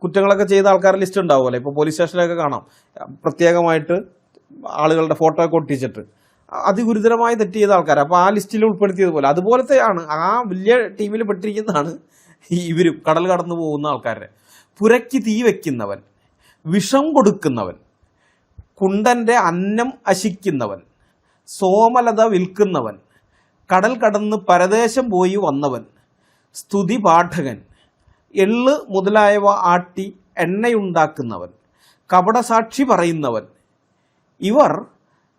കുറ്റങ്ങളൊക്കെ ചെയ്ത ആൾക്കാരുടെ ലിസ്റ്റ് ഉണ്ടാവുമല്ലോ. ഇപ്പോൾ പോലീസ് സ്റ്റേഷനിലൊക്കെ കാണാം, പ്രത്യേകമായിട്ട് ആളുകളുടെ ഫോട്ടോ ഒക്കെ ഒട്ടിച്ചിട്ട് അതിഗുരുതരമായി തെറ്റ് ചെയ്ത ആൾക്കാർ. അപ്പോൾ ആ ലിസ്റ്റിൽ ഉൾപ്പെടുത്തിയതുപോലെ അതുപോലത്തെയാണ്, ആ വലിയ ടീമിൽ പെട്ടിരിക്കുന്നതാണ് ഇവരും കടൽ കടന്നു പോകുന്ന ആൾക്കാരെ. പുരയ്ക്ക് തീ വയ്ക്കുന്നവൻ, വിഷം കൊടുക്കുന്നവൻ, കുണ്ടൻ്റെ അന്നം അശിക്കുന്നവൻ, സോമലത വിൽക്കുന്നവൻ, കടൽ കടന്ന് പരദേശം പോയി വന്നവൻ, സ്തുതി പാഠകൻ, എള്ള് മുതലായവ ആട്ടി എണ്ണയുണ്ടാക്കുന്നവൻ, കപടസാക്ഷി പറയുന്നവൻ, ഇവർ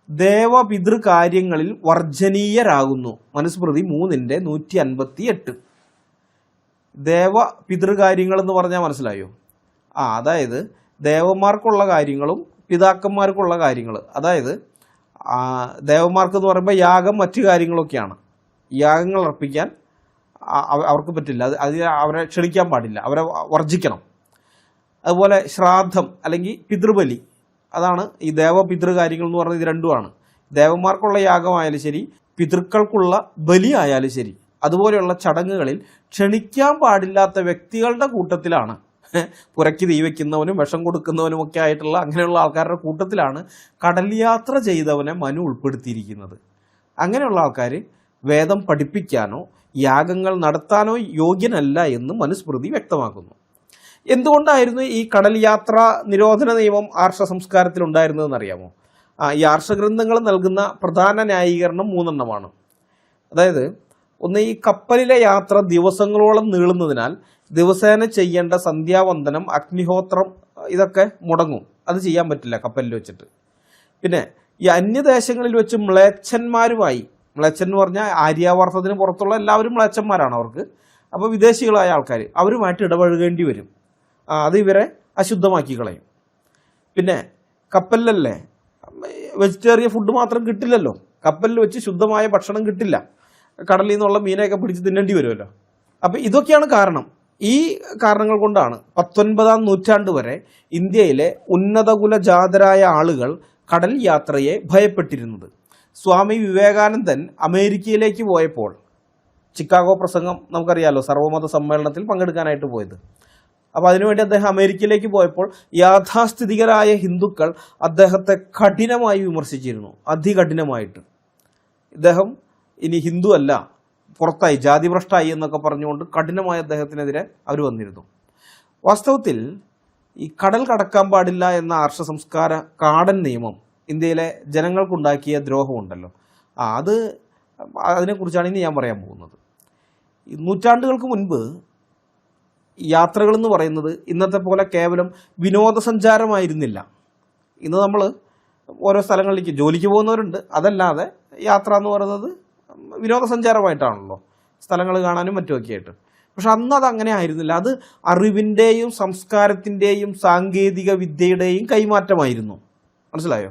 ദേവപിതൃകാര്യങ്ങളിൽ വർജനീയരാകുന്നു. മനുസ്മൃതി 3:158. ദേവപിതൃകാര്യങ്ങൾ എന്ന് പറഞ്ഞാൽ മനസ്സിലായോ? അതായത് ദേവന്മാർക്കുള്ള കാര്യങ്ങളും പിതാക്കന്മാർക്കുള്ള കാര്യങ്ങൾ. അതായത് ദേവന്മാർക്ക് എന്ന് പറയുമ്പോൾ യാഗം മറ്റു കാര്യങ്ങളൊക്കെയാണ്. യാഗങ്ങൾ അർപ്പിക്കാൻ അവർക്ക് പറ്റില്ല, അത് അവരെ ക്ഷണിക്കാൻ പാടില്ല, അവരെ വർജിക്കണം. അതുപോലെ ശ്രാദ്ധം അല്ലെങ്കിൽ പിതൃബലി, അതാണ് ഈ ദേവപിതൃ കാര്യങ്ങൾ എന്ന് പറഞ്ഞത്. ഇത് രണ്ടുമാണ്. ദേവന്മാർക്കുള്ള യാഗമായാലും ശരി, പിതൃക്കൾക്കുള്ള ബലി ആയാലും ശരി, അതുപോലെയുള്ള ചടങ്ങുകളിൽ ക്ഷണിക്കാൻ പാടില്ലാത്ത വ്യക്തികളുടെ കൂട്ടത്തിലാണ് പുരയ്ക്ക് തീ വയ്ക്കുന്നവനും വിഷം കൊടുക്കുന്നവനും ഒക്കെ ആയിട്ടുള്ള അങ്ങനെയുള്ള ആൾക്കാരുടെ കൂട്ടത്തിലാണ് കടൽ യാത്ര ചെയ്തവനെ മനു ഉൾപ്പെടുത്തിയിരിക്കുന്നത്. അങ്ങനെയുള്ള ആൾക്കാർ വേദം പഠിപ്പിക്കാനോ യാഗങ്ങൾ നടത്താനോ യോഗ്യനല്ല എന്ന് മനുസ്മൃതി വ്യക്തമാക്കുന്നു. എന്തുകൊണ്ടായിരുന്നു ഈ കടൽ യാത്ര നിരോധന നിയമം ആർഷ സംസ്കാരത്തിൽ ഉണ്ടായിരുന്നതെന്നറിയാമോ? ഈ ആർഷഗ്രന്ഥങ്ങൾ നൽകുന്ന പ്രധാന ന്യായീകരണം 3 അതായത് ഒന്ന്, ഈ കപ്പലിലെ യാത്ര ദിവസങ്ങളോളം നീളുന്നതിനാൽ ദിവസേന ചെയ്യേണ്ട സന്ധ്യാവന്ദനം, അഗ്നിഹോത്രം ഇതൊക്കെ മുടങ്ങും, അത് ചെയ്യാൻ പറ്റില്ല കപ്പലിൽ വെച്ചിട്ട്. പിന്നെ ഈ അന്യദേശങ്ങളിൽ വെച്ച് മ്ലേച്ഛന്മാരുമായി, മ്ലേച്ഛൻ എന്ന് പറഞ്ഞാൽ ആര്യാവർത്തത്തിന് പുറത്തുള്ള എല്ലാവരും മ്ലേച്ഛന്മാരാണ് അവർക്ക്. അപ്പോൾ വിദേശികളായ ആൾക്കാർ അവരുമായിട്ട് ഇടപഴകേണ്ടി വരും, അത് ഇവരെ അശുദ്ധമാക്കി കളയും. പിന്നെ കപ്പലിലല്ലേ വെജിറ്റേറിയൻ ഫുഡ് മാത്രം കിട്ടില്ലല്ലോ, കപ്പലിൽ വെച്ച് ശുദ്ധമായ ഭക്ഷണം കിട്ടില്ല, കടലിൽ നിന്നുള്ള മീനൊക്കെ പിടിച്ച് തിന്നേണ്ടി വരുമല്ലോ. അപ്പം ഇതൊക്കെയാണ് കാരണം. ഈ കാരണങ്ങൾ കൊണ്ടാണ് 19-ാം നൂറ്റാണ്ട് വരെ ഇന്ത്യയിലെ ഉന്നതകുലജാതരായ ആളുകൾ കടൽ യാത്രയെ ഭയപ്പെട്ടിരുന്നത്. സ്വാമി വിവേകാനന്ദൻ അമേരിക്കയിലേക്ക് പോയപ്പോൾ, ചിക്കാഗോ പ്രസംഗം നമുക്കറിയാലോ, സർവ്വമത സമ്മേളനത്തിൽ പങ്കെടുക്കാനായിട്ട് പോയത്. അപ്പോൾ അതിനുവേണ്ടി അദ്ദേഹം അമേരിക്കയിലേക്ക് പോയപ്പോൾ യാഥാസ്ഥിതികരായ ഹിന്ദുക്കൾ അദ്ദേഹത്തെ കഠിനമായി വിമർശിച്ചിരുന്നു, അതികഠിനമായിട്ട്. ഇദ്ദേഹം ഇനി ഹിന്ദു അല്ല, പുറത്തായി, ജാതിഭ്രഷ്ടായി എന്നൊക്കെ പറഞ്ഞുകൊണ്ട് കഠിനമായ അദ്ദേഹത്തിനെതിരെ അവർ വന്നിരുന്നു. വാസ്തവത്തിൽ ഈ കടൽ കടക്കാൻ പാടില്ല എന്ന ആർഷ സംസ്കാര കാടൻ നിയമം ഇന്ത്യയിലെ ജനങ്ങൾക്കുണ്ടാക്കിയ ദ്രോഹമുണ്ടല്ലോ, അതിനെക്കുറിച്ചാണ് ഇനി ഞാൻ പറയാൻ പോകുന്നത്. നൂറ്റാണ്ടുകൾക്ക് മുൻപ് യാത്രകളെന്ന് പറയുന്നത് ഇന്നത്തെ പോലെ കേവലം വിനോദസഞ്ചാരമായിരുന്നില്ല. ഇന്ന് നമ്മൾ ഓരോ സ്ഥലങ്ങളിലേക്ക് ജോലിക്ക് പോകുന്നവരുണ്ട്, അതല്ലാതെ യാത്ര എന്ന് പറയുന്നത് വിനോദസഞ്ചാരമായിട്ടാണല്ലോ, സ്ഥലങ്ങൾ കാണാനും മറ്റുമൊക്കെ ആയിട്ട്. പക്ഷെ അന്ന് അതങ്ങനെ ആയിരുന്നില്ല. അത് അറിവിൻ്റെയും സംസ്കാരത്തിൻ്റെയും സാങ്കേതിക വിദ്യയുടെയും കൈമാറ്റമായിരുന്നു. മനസ്സിലായോ?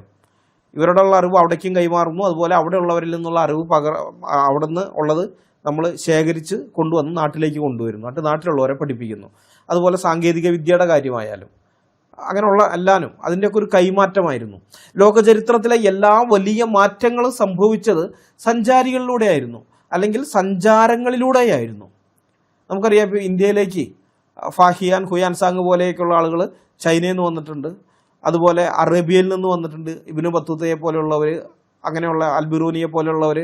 ഇവരോടുള്ള അറിവ് അവിടേക്കും കൈമാറുന്നു. അതുപോലെ അവിടെ ഉള്ളവരിൽ നിന്നുള്ള അറിവ് അവിടെ നിന്ന് ഉള്ളത് നമ്മൾ ശേഖരിച്ച് കൊണ്ടുവന്ന് നാട്ടിലേക്ക് കൊണ്ടുവരുന്നു. നാട്ടിലുള്ളവരെ പഠിപ്പിക്കുന്നു. അതുപോലെ സാങ്കേതിക വിദ്യയുടെ കാര്യമായാലും അങ്ങനെയുള്ള എല്ലാനും അതിൻ്റെയൊക്കെ ഒരു കൈമാറ്റമായിരുന്നു. ലോകചരിത്രത്തിലെ എല്ലാ വലിയ മാറ്റങ്ങളും സംഭവിച്ചത് സഞ്ചാരികളിലൂടെയായിരുന്നു, അല്ലെങ്കിൽ സഞ്ചാരങ്ങളിലൂടെയായിരുന്നു. നമുക്കറിയാം, ഇപ്പോൾ ഇന്ത്യയിലേക്ക് ഫാഹിയാൻ, ഹുയാൻസാങ് പോലെയൊക്കെയുള്ള ആളുകൾ ചൈനയിൽ നിന്ന് വന്നിട്ടുണ്ട്. അതുപോലെ അറേബ്യയിൽ നിന്ന് വന്നിട്ടുണ്ട്. ഇബ്നു ബത്തൂത്തയെ പോലെയുള്ളവർ, അങ്ങനെയുള്ള അൽബിറൂനിയെ പോലെയുള്ളവർ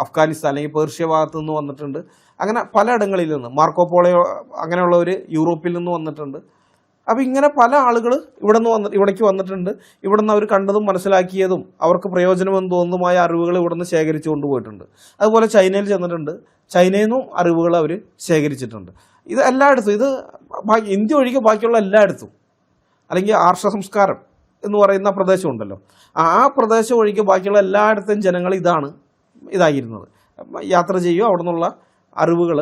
അഫ്ഗാനിസ്ഥാൻ അല്ലെങ്കിൽ പേർഷ്യ ഭാഗത്തു നിന്ന് വന്നിട്ടുണ്ട്. അങ്ങനെ പലയിടങ്ങളിൽ നിന്ന് മാർക്കോ പോളോ അങ്ങനെയുള്ളവർ യൂറോപ്പിൽ നിന്ന് വന്നിട്ടുണ്ട്. അപ്പോൾ ഇങ്ങനെ പല ആളുകൾ ഇവിടേക്ക് വന്നിട്ടുണ്ട്. ഇവിടെ നിന്ന് അവർ കണ്ടതും മനസ്സിലാക്കിയതും അവർക്ക് പ്രയോജനമെന്ന് തോന്നുന്നതുമായ അറിവുകൾ ഇവിടെ നിന്ന് ശേഖരിച്ചു കൊണ്ടുപോയിട്ടുണ്ട്. അതുപോലെ ചൈനയിൽ ചെന്നിട്ടുണ്ട്. ചൈനയിൽ നിന്നും അറിവുകൾ അവർ ശേഖരിച്ചിട്ടുണ്ട്. ഇത് എല്ലായിടത്തും, ഇത് ഇന്ത്യ ഒഴികെ ബാക്കിയുള്ള എല്ലായിടത്തും, അല്ലെങ്കിൽ ആർഷ സംസ്കാരം എന്ന് പറയുന്ന പ്രദേശമുണ്ടല്ലോ, ആ പ്രദേശം ഒഴികെ ബാക്കിയുള്ള എല്ലായിടത്തും ജനങ്ങൾ ഇതായിരുന്നത്. യാത്ര ചെയ്യുകയോ അവിടെ നിന്നുള്ള അറിവുകൾ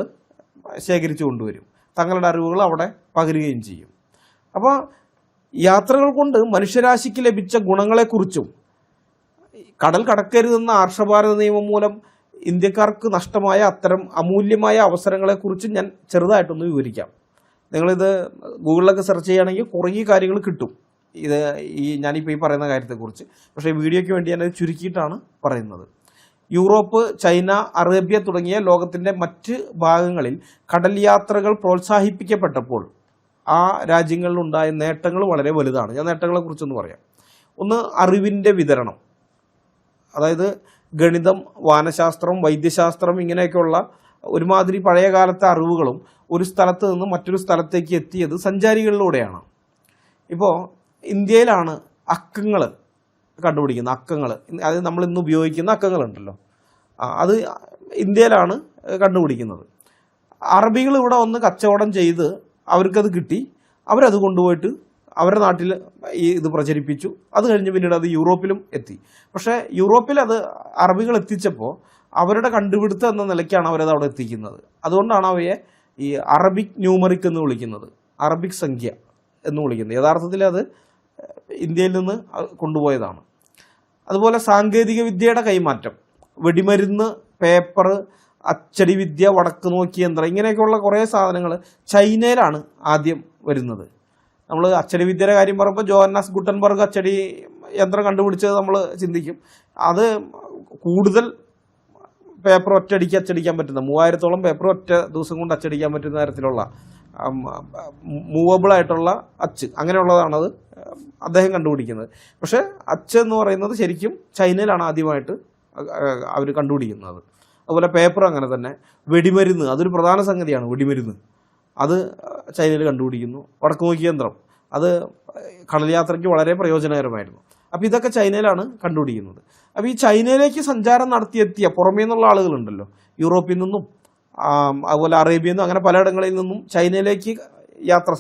ശേഖരിച്ചു കൊണ്ടുവരും. തങ്ങളുടെ അറിവുകൾ അവിടെ പകരുകയും ചെയ്യും. അപ്പോൾ യാത്രകൾ കൊണ്ട് മനുഷ്യരാശിക്ക് ലഭിച്ച ഗുണങ്ങളെക്കുറിച്ചും കടൽ കടക്കരുതെന്ന ആർഷഭാരത നിയമം മൂലം ഇന്ത്യക്കാർക്ക് നഷ്ടമായ അത്തരം അമൂല്യമായ അവസരങ്ങളെക്കുറിച്ചും ഞാൻ ചെറുതായിട്ടൊന്ന് വിവരിക്കാം. നിങ്ങളിത് ഗൂഗിളിലൊക്കെ സെർച്ച് ചെയ്യുകയാണെങ്കിൽ കുറേ കാര്യങ്ങൾ കിട്ടും ഞാനിപ്പോൾ ഈ പറയുന്ന കാര്യത്തെക്കുറിച്ച്. പക്ഷേ വീഡിയോയ്ക്ക് വേണ്ടി ഞാനത് ചുരുക്കിയിട്ടാണ് പറയുന്നത്. യൂറോപ്പ്, ചൈന, അറേബ്യ തുടങ്ങിയ ലോകത്തിൻ്റെ മറ്റ് ഭാഗങ്ങളിൽ കടൽ യാത്രകൾ പ്രോത്സാഹിപ്പിക്കപ്പെട്ടപ്പോൾ ആ രാജ്യങ്ങളിലുണ്ടായ നേട്ടങ്ങൾ വളരെ വലുതാണ്. ഞാൻ നേട്ടങ്ങളെക്കുറിച്ചൊന്ന് പറയാം. ഒന്ന്, അറിവിൻ്റെ വിതരണം. അതായത് ഗണിതം, വാനശാസ്ത്രം, വൈദ്യശാസ്ത്രം ഇങ്ങനെയൊക്കെയുള്ള ഒരുമാതിരി പഴയ കാലത്തെ അറിവുകളും ഒരു സ്ഥലത്ത് നിന്ന് മറ്റൊരു സ്ഥലത്തേക്ക് എത്തിയത് സഞ്ചാരികളിലൂടെയാണ്. ഇപ്പോൾ ഇന്ത്യയിലാണ് അക്കങ്ങൾ കണ്ടുപിടിക്കുന്നത്. അക്കങ്ങൾ, അത് നമ്മൾ ഇന്ന് ഉപയോഗിക്കുന്ന അക്കങ്ങളുണ്ടല്ലോ, അത് ഇന്ത്യയിലാണ് കണ്ടുപിടിക്കുന്നത്. അറബികൾ ഇവിടെ വന്ന് കച്ചവടം ചെയ്ത് അവർക്കത് കിട്ടി. അവരത് കൊണ്ടുപോയിട്ട് അവരുടെ നാട്ടിൽ ഇത് പ്രചരിപ്പിച്ചു. അത് കഴിഞ്ഞ് പിന്നീട് അത് യൂറോപ്പിലും എത്തി. പക്ഷേ യൂറോപ്പിൽ അത് അറബികൾ എത്തിച്ചപ്പോൾ അവരുടെ കണ്ടുപിടുത്തം എന്ന നിലയ്ക്കാണ് അവരത് അവിടെ എത്തിക്കുന്നത്. അതുകൊണ്ടാണ് അവയെ ഈ അറബിക് ന്യൂമറിക് എന്ന് വിളിക്കുന്നത്, അറബിക് സംഖ്യ എന്ന് വിളിക്കുന്നത്. യഥാർത്ഥത്തിൽ അത് ഇന്ത്യയിൽ നിന്ന് കൊണ്ടുപോയതാണ്. അതുപോലെ സാങ്കേതിക വിദ്യയുടെ കൈമാറ്റം, വെടിമരുന്ന്, പേപ്പർ, അച്ചടി വിദ്യ, വടക്ക് നോക്കിയ യന്ത്രം, ഇങ്ങനെയൊക്കെയുള്ള കുറേ സാധനങ്ങൾ ചൈനയിലാണ് ആദ്യം വരുന്നത്. നമ്മൾ അച്ചടി വിദ്യയുടെ കാര്യം പറയുമ്പോൾ ജോഹന്നാസ് ഗുട്ടൻബർഗ് അച്ചടി യന്ത്രം കണ്ടുപിടിച്ചത് നമ്മൾ ചിന്തിക്കും. അത് കൂടുതൽ പേപ്പർ ഒറ്റയടിക്ക് അച്ചടിക്കാൻ പറ്റുന്ന 3000-ഓളം പേപ്പർ ഒറ്റ ദിവസം കൊണ്ട് അച്ചടിക്കാൻ പറ്റുന്ന തരത്തിലുള്ള മൂവബിൾ ആയിട്ടുള്ള അച്ച്, അങ്ങനെയുള്ളതാണത് അദ്ദേഹം കണ്ടുപിടിക്കുന്നത്. പക്ഷേ അച്ച് എന്ന് പറയുന്നത് ശരിക്കും ചൈനയിലാണ് ആദ്യമായിട്ട് അവർ കണ്ടുപിടിക്കുന്നത്. അതുപോലെ പേപ്പർ അങ്ങനെ തന്നെ. വെടിമരുന്ന്, അതൊരു പ്രധാന സംഗതിയാണ്. വെടിമരുന്ന് അത് ചൈനയിൽ കണ്ടുപിടിക്കുന്നു. വടക്ക് നോക്കിയ യന്ത്രം അത് കടൽ യാത്രയ്ക്ക് വളരെ പ്രയോജനകരമായിരുന്നു. അപ്പോൾ ഇതൊക്കെ ചൈനയിലാണ് കണ്ടുപിടിക്കുന്നത്. അപ്പോൾ ഈ ചൈനയിലേക്ക് സഞ്ചാരം നടത്തിയെത്തിയ പുറമേ നിന്നുള്ള ആളുകളുണ്ടല്ലോ, യൂറോപ്പിൽ നിന്നും അതുപോലെ അറേബ്യയിൽ നിന്നും അങ്ങനെ പലയിടങ്ങളിൽ നിന്നും ചൈനയിലേക്ക്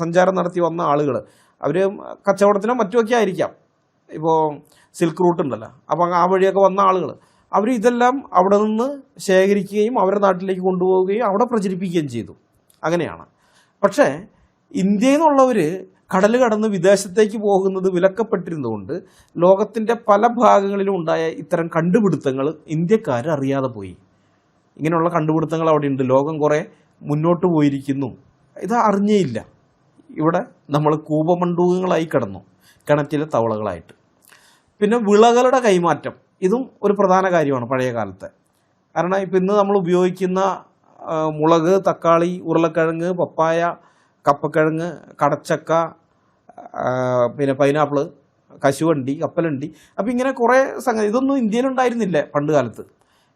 സഞ്ചാരം നടത്തി വന്ന ആളുകൾ, അവർ കച്ചവടത്തിനോ മറ്റുമൊക്കെ ആയിരിക്കാം. ഇപ്പോൾ സിൽക്ക് റൂട്ട് ഉണ്ടല്ലോ, അപ്പോൾ ആ വഴിയൊക്കെ വന്ന ആളുകൾ അവർ ഇതെല്ലാം അവിടെ നിന്ന് ശേഖരിക്കുകയും അവരുടെ നാട്ടിലേക്ക് കൊണ്ടുപോവുകയും അവിടെ പ്രചരിപ്പിക്കുകയും ചെയ്തു. അങ്ങനെയാണ്. പക്ഷേ ഇന്ത്യയിൽ നിന്നുള്ളവർ കടൽ കടന്ന് വിദേശത്തേക്ക് പോകുന്നത് വിലക്കപ്പെട്ടിരുന്നുകൊണ്ട് ലോകത്തിൻ്റെ പല ഭാഗങ്ങളിലും ഉണ്ടായ ഇത്തരം കണ്ടുപിടുത്തങ്ങൾ ഇന്ത്യക്കാർ അറിയാതെ പോയി. ഇങ്ങനെയുള്ള കണ്ടുപിടുത്തങ്ങൾ അവിടെ ഉണ്ട്. ലോകം കുറേ മുന്നോട്ട് പോയിരിക്കുന്നു, ഇത് അറിഞ്ഞേയില്ല. ഇവിടെ നമ്മൾ കൂപമണ്ഡൂകങ്ങളായി കിടന്നു, കിണറ്റിലെ തവളകളായിട്ട്. പിന്നെ വിളകളുടെ കൈമാറ്റം, ഇതും ഒരു പ്രധാന കാര്യമാണ് പഴയ കാലത്തെ. കാരണം ഇപ്പം ഇന്ന് നമ്മൾ ഉപയോഗിക്കുന്ന മുളക്, തക്കാളി, ഉരുളക്കിഴങ്ങ്, പപ്പായ, കപ്പക്കിഴങ്ങ്, കടച്ചക്ക, പിന്നെ പൈനാപ്പിൾ, കശുവണ്ടി, കപ്പലണ്ടി, അപ്പോൾ ഇങ്ങനെ കുറേ സംഗതി, ഇതൊന്നും ഇന്ത്യയിലുണ്ടായിരുന്നില്ല പണ്ട് കാലത്ത്.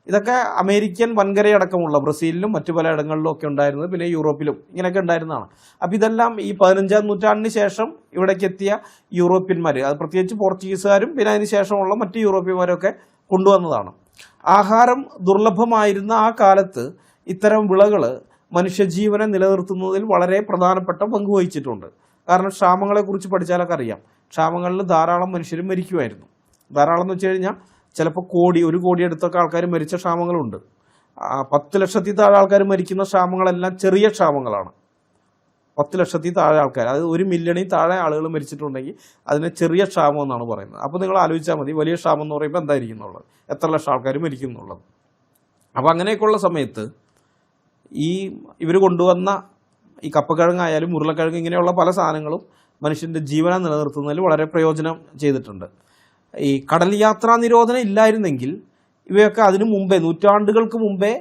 ഇതൊക്കെ അമേരിക്കൻ വൻകരയടക്കമുള്ള ബ്രസീലിലും മറ്റു പല ഇടങ്ങളിലും ഒക്കെ ഉണ്ടായിരുന്നത്, പിന്നെ യൂറോപ്പിലും ഇങ്ങനെയൊക്കെ ഉണ്ടായിരുന്നതാണ്. അപ്പോൾ ഇതെല്ലാം ഈ 15-ാം നൂറ്റാണ്ടിന് ശേഷം ഇവിടേക്ക് എത്തിയ യൂറോപ്യന്മാർ, അത് പ്രത്യേകിച്ച് പോർച്ചുഗീസുകാരും പിന്നെ അതിന് ശേഷമുള്ള മറ്റ് യൂറോപ്യന്മാരൊക്കെ കൊണ്ടുവന്നതാണ്. ആഹാരം ദുർലഭമായിരുന്ന ആ കാലത്ത് ഇത്തരം വിളകൾ മനുഷ്യജീവനെ നിലനിർത്തുന്നതിൽ വളരെ പ്രധാനപ്പെട്ട പങ്ക് വഹിച്ചിട്ടുണ്ട്. കാരണം ക്ഷാമങ്ങളെക്കുറിച്ച് പഠിച്ചാലൊക്കെ അറിയാം, ക്ഷാമങ്ങളിൽ ധാരാളം മനുഷ്യരും മരിക്കുമായിരുന്നു. ധാരാളം എന്ന് വെച്ച് കഴിഞ്ഞാൽ ചിലപ്പോൾ 1 കോടി അടുത്തൊക്കെ ആൾക്കാർ മരിച്ച ക്ഷാമങ്ങളുണ്ട്. 10 ലക്ഷത്തിൽ താഴെ ആൾക്കാർ മരിക്കുന്ന ക്ഷാമങ്ങളെല്ലാം ചെറിയ ക്ഷാമങ്ങളാണ്. 10 ലക്ഷത്തിൽ താഴെ ആൾക്കാർ, അതായത് 1 മില്യണിൽ താഴെ ആളുകൾ മരിച്ചിട്ടുണ്ടെങ്കിൽ അതിനെ ചെറിയ ക്ഷാമം എന്നാണ് പറയുന്നത്. അപ്പോൾ നിങ്ങൾ ആലോചിച്ചാൽ മതി വലിയ ക്ഷാമം എന്ന് പറയുമ്പോൾ എന്തായിരിക്കും എന്നുള്ളത്, എത്ര ലക്ഷം ആൾക്കാർ മരിക്കും എന്നുള്ളത്. അപ്പോൾ അങ്ങനെയൊക്കെയുള്ള സമയത്ത് ഇവർ കൊണ്ടുവന്ന ഈ കപ്പക്കിഴങ്ങായാലും ഉരുളക്കിഴങ്ങ് ഇങ്ങനെയുള്ള പല സാധനങ്ങളും മനുഷ്യൻ്റെ ജീവനെ നിലനിർത്തുന്നതിൽ വളരെ പ്രയോജനം ചെയ്തിട്ടുണ്ട്. ഈ കടൽ യാത്രാ നിരോധനം ഇല്ലായിരുന്നെങ്കിൽ ഇവയൊക്കെ അതിനു മുമ്പേ, നൂറ്റാണ്ടുകൾക്ക് മുമ്പേ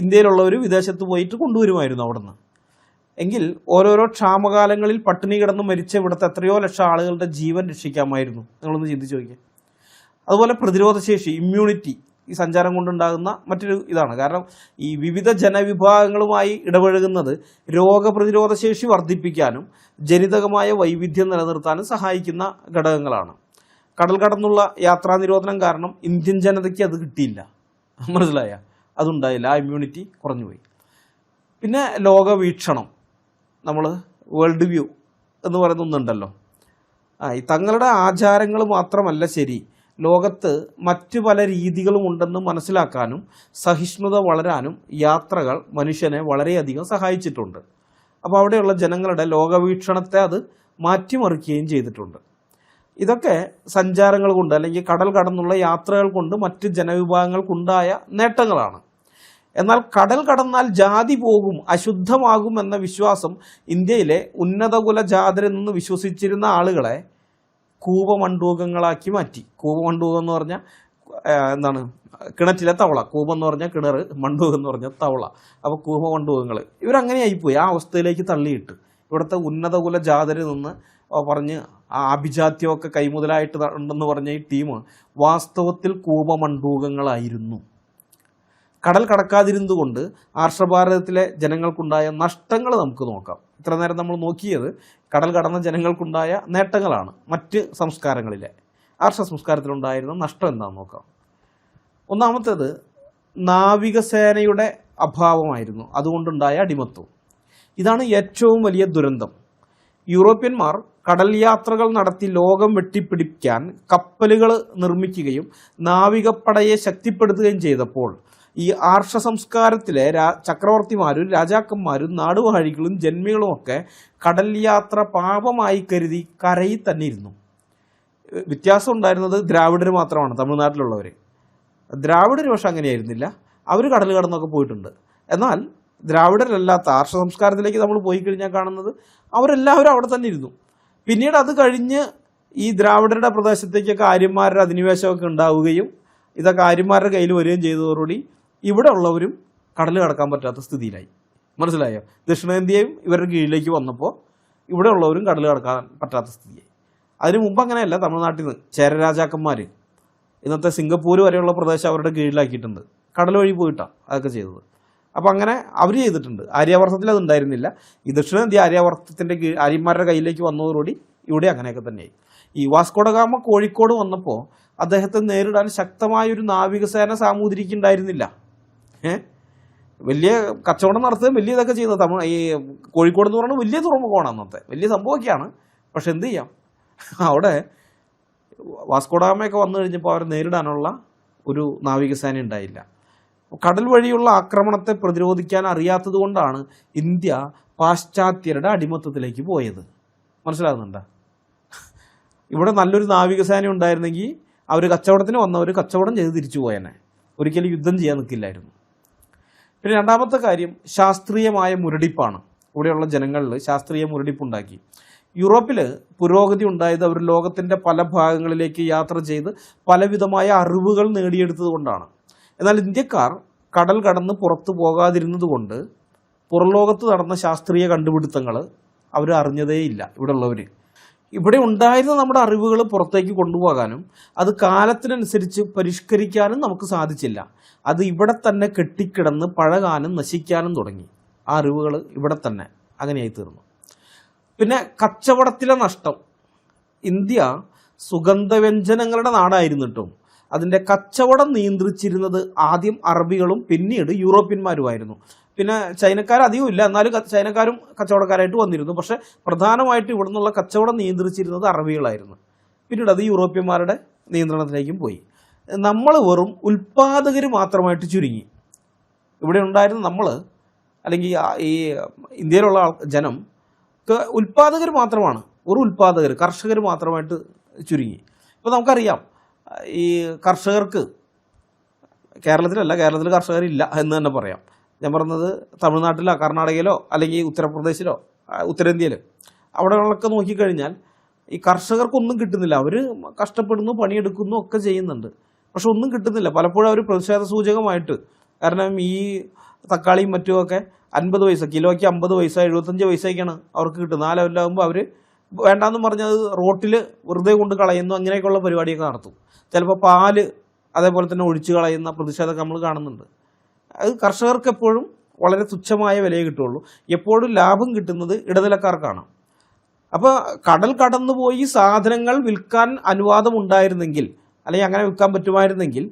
ഇന്ത്യയിലുള്ളവർ വിദേശത്ത് പോയിട്ട് കൊണ്ടുവരുമായിരുന്നു അവിടുന്ന്. എങ്കിൽ ഓരോരോ ക്ഷാമകാലങ്ങളിൽ പട്ടിണി കിടന്ന് മരിച്ച ഇവിടുത്തെ എത്രയോ ലക്ഷം ആളുകളുടെ ജീവൻ രക്ഷിക്കാമായിരുന്നു. നിങ്ങളൊന്ന് ചിന്തിച്ച് നോക്കിയാൽ. അതുപോലെ പ്രതിരോധശേഷി, ഇമ്മ്യൂണിറ്റി ഈ സഞ്ചാരം കൊണ്ടുണ്ടാകുന്ന മറ്റൊരു ഇതാണ്. കാരണം ഈ വിവിധ ജനവിഭാഗങ്ങളുമായി ഇടപഴകുന്നത് രോഗപ്രതിരോധശേഷി വർദ്ധിപ്പിക്കാനും ജനിതകമായ വൈവിധ്യം നിലനിർത്താനും സഹായിക്കുന്ന ഘടകങ്ങളാണ്. കടൽ കടന്നുള്ള യാത്രാ നിരോധനം കാരണം ഇന്ത്യൻ ജനതയ്ക്ക് അത് കിട്ടിയില്ല, മനസ്സിലായ, അതുണ്ടായില്ല, ആ ഇമ്മ്യൂണിറ്റി കുറഞ്ഞുപോയി. പിന്നെ ലോകവീക്ഷണം, നമ്മൾ വേൾഡ് വ്യൂ എന്ന് പറയുന്ന ഒന്നുണ്ടല്ലോ. ഈ തങ്ങളുടെ ആചാരങ്ങൾ മാത്രമല്ല ശരി, ലോകത്ത് മറ്റു പല രീതികളും ഉണ്ടെന്ന് മനസ്സിലാക്കാനും സഹിഷ്ണുത വളരാനും യാത്രകൾ മനുഷ്യനെ വളരെയധികം സഹായിച്ചിട്ടുണ്ട്. അപ്പോൾ അവിടെയുള്ള ജനങ്ങളുടെ ലോകവീക്ഷണത്തെ അത് മാറ്റിമറിക്കുകയും ചെയ്തിട്ടുണ്ട്. ഇതൊക്കെ സഞ്ചാരങ്ങൾ കൊണ്ട് അല്ലെങ്കിൽ കടൽ കടന്നുള്ള യാത്രകൾ കൊണ്ട് മറ്റ് ജനവിഭാഗങ്ങൾക്കുണ്ടായ നേട്ടങ്ങളാണ്. എന്നാൽ കടൽ കടന്നാൽ ജാതി പോകും, അശുദ്ധമാകും എന്ന വിശ്വാസം ഇന്ത്യയിലെ ഉന്നതകുല ജാതരെന്ന് വിശ്വസിച്ചിരുന്ന ആളുകളെ കൂപമണ്ഡൂകങ്ങളാക്കി മാറ്റി. കൂപമണ്ഡൂകം എന്ന് പറഞ്ഞാൽ എന്താണ്, കിണറ്റിലെ തവള. കൂപം എന്ന് പറഞ്ഞാൽ കിണർ, മണ്ഡൂകം എന്ന് പറഞ്ഞാൽ തവള. അപ്പോൾ കൂപമണ്ഡൂകങ്ങൾ ഇവരങ്ങനെയായിപ്പോയി, ആ അവസ്ഥയിലേക്ക് തള്ളിയിട്ട് ഇവിടുത്തെ ഉന്നതകുല ജാതരിൽ നിന്ന് പറഞ്ഞ് ആഭിജാത്യമൊക്കെ കൈമുതലായിട്ട് ഉണ്ടെന്ന് പറഞ്ഞ ഈ ടീം വാസ്തവത്തിൽ കൂപമണ്ഡൂകങ്ങളായിരുന്നു. കടൽ കടക്കാതിരുന്നുകൊണ്ട് ആർഷഭാരതത്തിലെ ജനങ്ങൾക്കുണ്ടായ നഷ്ടങ്ങൾ നമുക്ക് നോക്കാം. ഇത്ര നേരം നമ്മൾ നോക്കിയത് കടൽ കടന്ന ജനങ്ങൾക്കുണ്ടായ നേട്ടങ്ങളാണ്. മറ്റ് സംസ്കാരങ്ങളിലെ ആർഷ സംസ്കാരത്തിലുണ്ടായിരുന്ന നഷ്ടം എന്താണെന്ന് നോക്കാം. ഒന്നാമത്തേത് നാവികസേനയുടെ അഭാവമായിരുന്നു, അതുകൊണ്ടുണ്ടായ അടിമത്വം. ഇതാണ് ഏറ്റവും വലിയ ദുരന്തം. യൂറോപ്യന്മാർ കടൽ യാത്രകൾ നടത്തി ലോകം വെട്ടിപ്പിടിക്കാൻ കപ്പലുകൾ നിർമ്മിക്കുകയും നാവികപ്പടയെ ശക്തിപ്പെടുത്തുകയും ചെയ്തപ്പോൾ ഈ ആർഷ സംസ്കാരത്തിലെ ചക്രവർത്തിമാരും രാജാക്കന്മാരും നാടുവാഴികളും ജന്മികളുമൊക്കെ കടൽ യാത്ര പാപമായി കരുതി കരയിൽ തന്നെ ഇരുന്നു. വ്യത്യാസം ഉണ്ടായിരുന്നത് ദ്രാവിഡർ മാത്രമാണ്, തമിഴ്നാട്ടിലുള്ളവർ. ദ്രാവിഡർ പക്ഷെ അങ്ങനെയായിരുന്നില്ല, അവർ കടൽ കടന്നൊക്കെ പോയിട്ടുണ്ട്. എന്നാൽ ദ്രാവിഡരല്ലാത്ത ആർഷ സംസ്കാരത്തിലേക്ക് നമ്മൾ പോയി കഴിഞ്ഞാൽ കാണുന്നത് അവരെല്ലാവരും അവിടെ തന്നെ ഇരുന്നു. പിന്നീട് അത് കഴിഞ്ഞ് ഈ ദ്രാവിഡരുടെ പ്രദേശത്തേക്കൊക്കെ ആര്യന്മാരുടെ അധിനിവേശമൊക്കെ ഉണ്ടാവുകയും ഇതൊക്കെ ആര്യന്മാരുടെ കയ്യിൽ വരികയും ചെയ്തതോടുകൂടി ഇവിടെ ഉള്ളവരും കടൽ കടക്കാൻ പറ്റാത്ത സ്ഥിതിയിലായി. മനസ്സിലായോ? ദക്ഷിണേന്ത്യയും ഇവരുടെ കീഴിലേക്ക് വന്നപ്പോൾ ഇവിടെ ഉള്ളവരും കടൽ കടക്കാൻ പറ്റാത്ത സ്ഥിതിയായി. അതിനു മുമ്പ് അങ്ങനെയല്ല, തമിഴ്നാട്ടിൽ നിന്ന് ചേര രാജാക്കന്മാർ ഇന്നത്തെ സിംഗപ്പൂർ വരെയുള്ള പ്രദേശം അവരുടെ കീഴിലാക്കിയിട്ടുണ്ട്. കടൽ വഴി പോയിട്ടാണ് അതൊക്കെ ചെയ്തത്. അപ്പോൾ അങ്ങനെ അവർ ചെയ്തിട്ടുണ്ട്. ആര്യാവർത്തത്തിൽ അതുണ്ടായിരുന്നില്ല. ഈ ദക്ഷിണേന്ത്യ ആര്യാവർത്തത്തിൻ്റെ ആര്യന്മാരുടെ കയ്യിലേക്ക് വന്നതോടുകൂടി ഇവിടെ അങ്ങനെയൊക്കെ തന്നെയായി. ഈ വാസ്കോഡഗാമ കോഴിക്കോട് വന്നപ്പോൾ അദ്ദേഹത്തെ നേരിടാൻ ശക്തമായൊരു നാവികസേന സാമൂതിരിക്ക് ഉണ്ടായിരുന്നില്ല. വലിയ കച്ചവടം നടത്തുകയും വലിയ ഇതൊക്കെ ചെയ്യുന്നത് ഈ കോഴിക്കോട് എന്ന് പറയുന്നത് വലിയ തുറമുഖമാണ്, അന്നത്തെ വലിയ സംഭവമൊക്കെയാണ്. പക്ഷെ എന്ത് ചെയ്യാം, അവിടെ വാസ്കോഡഗാമയൊക്കെ വന്നു കഴിഞ്ഞപ്പോൾ അവരെ നേരിടാനുള്ള ഒരു നാവികസേന ഉണ്ടായില്ല. കടൽ വഴിയുള്ള ആക്രമണത്തെ പ്രതിരോധിക്കാൻ അറിയാത്തത് കൊണ്ടാണ് ഇന്ത്യ പാശ്ചാത്യരുടെ അടിമത്തത്തിലേക്ക് പോയത്. മനസ്സിലാകുന്നുണ്ടോ? ഇവിടെ നല്ലൊരു നാവികസേന ഉണ്ടായിരുന്നെങ്കിൽ അവർ കച്ചവടത്തിന് വന്നവർ കച്ചവടം ചെയ്ത് തിരിച്ചു പോയേനെ, ഒരിക്കലും യുദ്ധം ചെയ്യാൻ നിൽക്കില്ലായിരുന്നു. പിന്നെ രണ്ടാമത്തെ കാര്യം ശാസ്ത്രീയമായ മുരടിപ്പാണ്. ഇവിടെയുള്ള ജനങ്ങളിൽ ശാസ്ത്രീയ മുരടിപ്പുണ്ടാക്കി. യൂറോപ്പിൽ പുരോഗതി ഉണ്ടായത് അവർ ലോകത്തിൻ്റെ പല ഭാഗങ്ങളിലേക്ക് യാത്ര ചെയ്ത് പലവിധമായ അറിവുകൾ നേടിയെടുത്തത് കൊണ്ടാണ്. എന്നാൽ ഇന്ത്യക്കാർ കടൽ കടന്ന് പുറത്തു പോകാതിരുന്നത് കൊണ്ട് പുറംലോകത്ത് നടന്ന ശാസ്ത്രീയ കണ്ടുപിടുത്തങ്ങൾ അവർ അറിഞ്ഞതേയില്ല. ഇവിടെ ഉള്ളവർ ഇവിടെ ഉണ്ടായിരുന്ന നമ്മുടെ അറിവുകൾ പുറത്തേക്ക് കൊണ്ടുപോകാനും അത് കാലത്തിനനുസരിച്ച് പരിഷ്കരിക്കാനും നമുക്ക് സാധിച്ചില്ല. അത് ഇവിടെ തന്നെ കെട്ടിക്കിടന്ന് പഴകാനും നശിക്കാനും തുടങ്ങി. ആ അറിവുകൾ ഇവിടെ തന്നെ അങ്ങനെയായി തീർന്നു. പിന്നെ കച്ചവടത്തിലെ നഷ്ടം. ഇന്ത്യ സുഗന്ധവ്യഞ്ജനങ്ങളുടെ നാടായിരുന്നിട്ടും അതിൻ്റെ കച്ചവടം നിയന്ത്രിച്ചിരുന്നത് ആദ്യം അറബികളും പിന്നീട് യൂറോപ്യന്മാരുമായിരുന്നു. പിന്നെ ചൈനക്കാർ അധികം ഇല്ല, എന്നാലും ചൈനക്കാരും കച്ചവടക്കാരായിട്ട് വന്നിരുന്നു. പക്ഷേ പ്രധാനമായിട്ട് ഇവിടെ നിന്നുള്ള കച്ചവടം നിയന്ത്രിച്ചിരുന്നത് അറബികളായിരുന്നു. പിന്നീട് അത് യൂറോപ്യന്മാരുടെ നിയന്ത്രണത്തിലേക്കും പോയി. നമ്മൾ വെറും ഉൽപ്പാദകർ മാത്രമായിട്ട് ചുരുങ്ങി. ഇവിടെ ഉണ്ടായിരുന്ന നമ്മൾ, അല്ലെങ്കിൽ ഈ ഇന്ത്യയിലുള്ള ജനം ഉൽപ്പാദകർ മാത്രമാണ്, ഒരു ഉൽപ്പാദകർ, കർഷകർ മാത്രമായിട്ട് ചുരുങ്ങി. ഇപ്പോൾ നമുക്കറിയാം ഈ കർഷകർക്ക് കേരളത്തിലല്ല, കേരളത്തിൽ കർഷകരില്ല എന്ന് തന്നെ പറയാം. ഞാൻ പറഞ്ഞത് തമിഴ്നാട്ടിലോ കർണാടകയിലോ അല്ലെങ്കിൽ ഉത്തർപ്രദേശിലോ ഉത്തരേന്ത്യയിൽ അവിടെയൊക്കെ നോക്കിക്കഴിഞ്ഞാൽ ഈ കർഷകർക്കൊന്നും കിട്ടുന്നില്ല. അവർ കഷ്ടപ്പെടുന്നു, പണിയെടുക്കുന്നു, ഒക്കെ ചെയ്യുന്നുണ്ട്, പക്ഷെ ഒന്നും കിട്ടുന്നില്ല. പലപ്പോഴും അവർ പ്രതിഷേധ സൂചകമായിട്ട്, കാരണം ഈ തക്കാളിയും മറ്റുമൊക്കെ 50 പൈസ കിലോയ്ക്ക്, 50 പൈസ 75 പൈസയ്ക്കാണ് അവർക്ക് കിട്ടുന്നത്. ആ ലെവലാകുമ്പോൾ അവർ വേണ്ടാന്ന് പറഞ്ഞത് റോട്ടിൽ വെറുതെ കൊണ്ട് കളയുന്നു, അങ്ങനെയൊക്കെയുള്ള പരിപാടിയൊക്കെ നടത്തും. ചിലപ്പോൾ പാല് അതേപോലെ തന്നെ ഒഴിച്ചു കളയുന്ന പ്രതിഷേധമൊക്കെ നമ്മൾ കാണുന്നുണ്ട്. അത് കർഷകർക്ക് എപ്പോഴും വളരെ തുച്ഛമായ വിലയെ കിട്ടുള്ളൂ. എപ്പോഴും ലാഭം കിട്ടുന്നത് ഇടനിലക്കാർക്കാണ്. അപ്പോൾ കടൽ കടന്നുപോയി സാധനങ്ങൾ വിൽക്കാൻ അനുവാദം ഉണ്ടായിരുന്നെങ്കിൽ, അല്ലെങ്കിൽ അങ്ങനെ വിൽക്കാൻ പറ്റുമായിരുന്നെങ്കിൽ,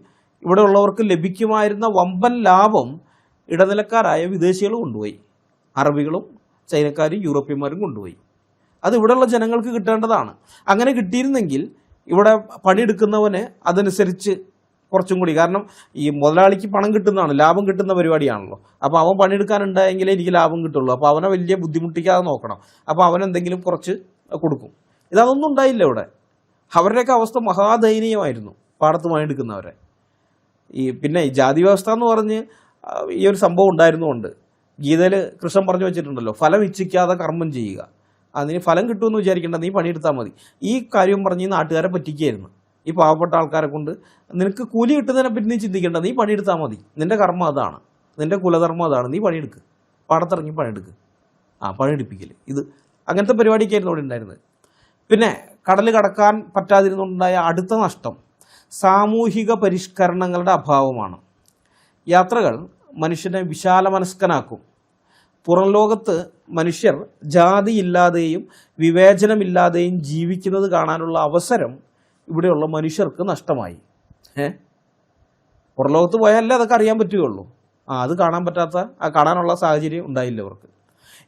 ഇവിടെ ഉള്ളവർക്ക് ലഭിക്കുമായിരുന്ന വമ്പൻ ലാഭം ഇടനിലക്കാരായ വിദേശികൾ കൊണ്ടുപോയി. അറബികളും ചൈനക്കാരും യൂറോപ്യന്മാരും കൊണ്ടുപോയി. അത് ഇവിടെയുള്ള ജനങ്ങൾക്ക് കിട്ടേണ്ടതാണ്. അങ്ങനെ കിട്ടിയിരുന്നെങ്കിൽ ഇവിടെ പണിയെടുക്കുന്നവന് അതനുസരിച്ച് കുറച്ചും കൂടി, കാരണം ഈ മുതലാളിക്ക് പണം കിട്ടുന്നതാണ്, ലാഭം കിട്ടുന്ന പരിപാടിയാണല്ലോ. അപ്പോൾ അവൻ പണിയെടുക്കാനുണ്ടായെങ്കിലേ എനിക്ക് ലാഭം കിട്ടുള്ളൂ. അപ്പോൾ അവനെ വലിയ ബുദ്ധിമുട്ടിക്കാതെ നോക്കണം. അപ്പോൾ അവൻ എന്തെങ്കിലും കുറച്ച് കൊടുക്കും. ഇതൊന്നും ഉണ്ടായില്ല ഇവിടെ. അവരുടെയൊക്കെ അവസ്ഥ മഹാദയനീയമായിരുന്നു, പാടത്ത് പണിയെടുക്കുന്നവരെ. പിന്നെ ഈ ജാതി വ്യവസ്ഥ എന്ന് പറഞ്ഞ് ഈ ഒരു സംഭവം ഉണ്ടായിരുന്നുകൊണ്ട് ഗീതയിൽ കൃഷ്ണൻ പറഞ്ഞു വെച്ചിട്ടുണ്ടല്ലോ, ഫലം ഇച്ഛിക്കാതെ കർമ്മം ചെയ്യുക. അതിന് ഫലം കിട്ടുമെന്ന് വിചാരിക്കേണ്ട, നീ പണിയെടുത്താൽ മതി. ഈ കാര്യം പറഞ്ഞ് ഈ നാട്ടുകാരെ പറ്റിക്കുകയായിരുന്നു. ഈ പാവപ്പെട്ട ആൾക്കാരെ കൊണ്ട് നിനക്ക് കൂലി കിട്ടുന്നതിനെ പറ്റി നീ ചിന്തിക്കേണ്ട, നീ പണിയെടുത്താൽ മതി, നിന്റെ കർമ്മം അതാണ്, നിന്റെ കുലധർമ്മം അതാണ്, നീ പണിയെടുക്ക്, പാടത്തിറങ്ങി പണിയെടുക്ക്, പണിയെടുപ്പിക്കൽ. ഇത് അങ്ങനത്തെ പരിപാടിയൊക്കെയായിരുന്നു അവിടെ ഉണ്ടായിരുന്നത്. പിന്നെ കടൽ കടക്കാൻ പറ്റാതിരുന്നുണ്ടായ അടുത്ത നഷ്ടം സാമൂഹിക പരിഷ്കരണങ്ങളുടെ അഭാവമാണ്. യാത്രകൾ മനുഷ്യനെ വിശാലമനസ്കനാക്കും. പുറം ലോകത്ത് മനുഷ്യർ ജാതിയില്ലാതെയും വിവേചനമില്ലാതെയും ജീവിക്കുന്നത് കാണാനുള്ള അവസരം ഇവിടെയുള്ള മനുഷ്യർക്ക് നഷ്ടമായി. പുറം ലോകത്ത് പോയാലേ അതൊക്കെ അറിയാൻ പറ്റുകയുള്ളൂ. അത് കാണാനുള്ള സാഹചര്യം ഉണ്ടായില്ല അവർക്ക്.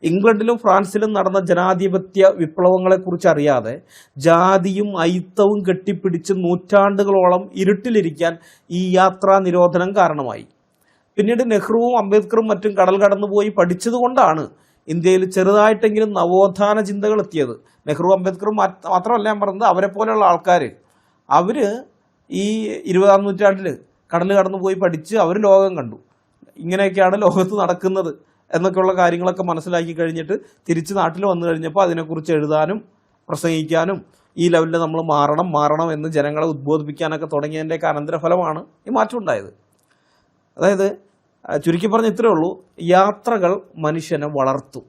ഇംഗ്ലണ്ടിലും ഫ്രാൻസിലും നടന്ന ജനാധിപത്യ വിപ്ലവങ്ങളെക്കുറിച്ച് അറിയാതെ ജാതിയും അയിത്തവും കെട്ടിപ്പിടിച്ച് നൂറ്റാണ്ടുകളോളം ഇരുട്ടിലിരിക്കാൻ ഈ യാത്രാ നിരോധനം കാരണമായി. പിന്നീട് നെഹ്റുവും അംബേദ്കറും മറ്റും കടൽ കടന്നുപോയി പഠിച്ചതുകൊണ്ടാണ് ഇന്ത്യയിൽ ചെറുതായിട്ടെങ്കിലും നവോത്ഥാന ചിന്തകൾ എത്തിയത്. നെഹ്റു അംബേദ്കറും മാത്രമല്ല ഞാൻ പറഞ്ഞത്, അവരെ പോലെയുള്ള ആൾക്കാർ, അവർ ഈ 20-ാം നൂറ്റാണ്ടിൽ കടൽ കടന്നുപോയി പഠിച്ച് അവർ ലോകം കണ്ടു. ഇങ്ങനെയൊക്കെയാണ് ലോകത്ത് നടക്കുന്നത് എന്നൊക്കെയുള്ള കാര്യങ്ങളൊക്കെ മനസ്സിലാക്കി കഴിഞ്ഞിട്ട് തിരിച്ച് നാട്ടിൽ വന്നു കഴിഞ്ഞപ്പോൾ അതിനെക്കുറിച്ച് എഴുതാനും പ്രസംഗിക്കാനും ഈ ലെവലിൽ നമ്മൾ മാറണം എന്ന് ജനങ്ങളെ ഉദ്ബോധിപ്പിക്കാനൊക്കെ തുടങ്ങിയതിൻ്റെയൊക്കെ അനന്തരഫലമാണ് ഈ മാറ്റം ഉണ്ടായത്. അതായത് ചുരുക്കി പറഞ്ഞ ഇത്രയേ ഉള്ളൂ, യാത്രകൾ മനുഷ്യനെ വളർത്തും,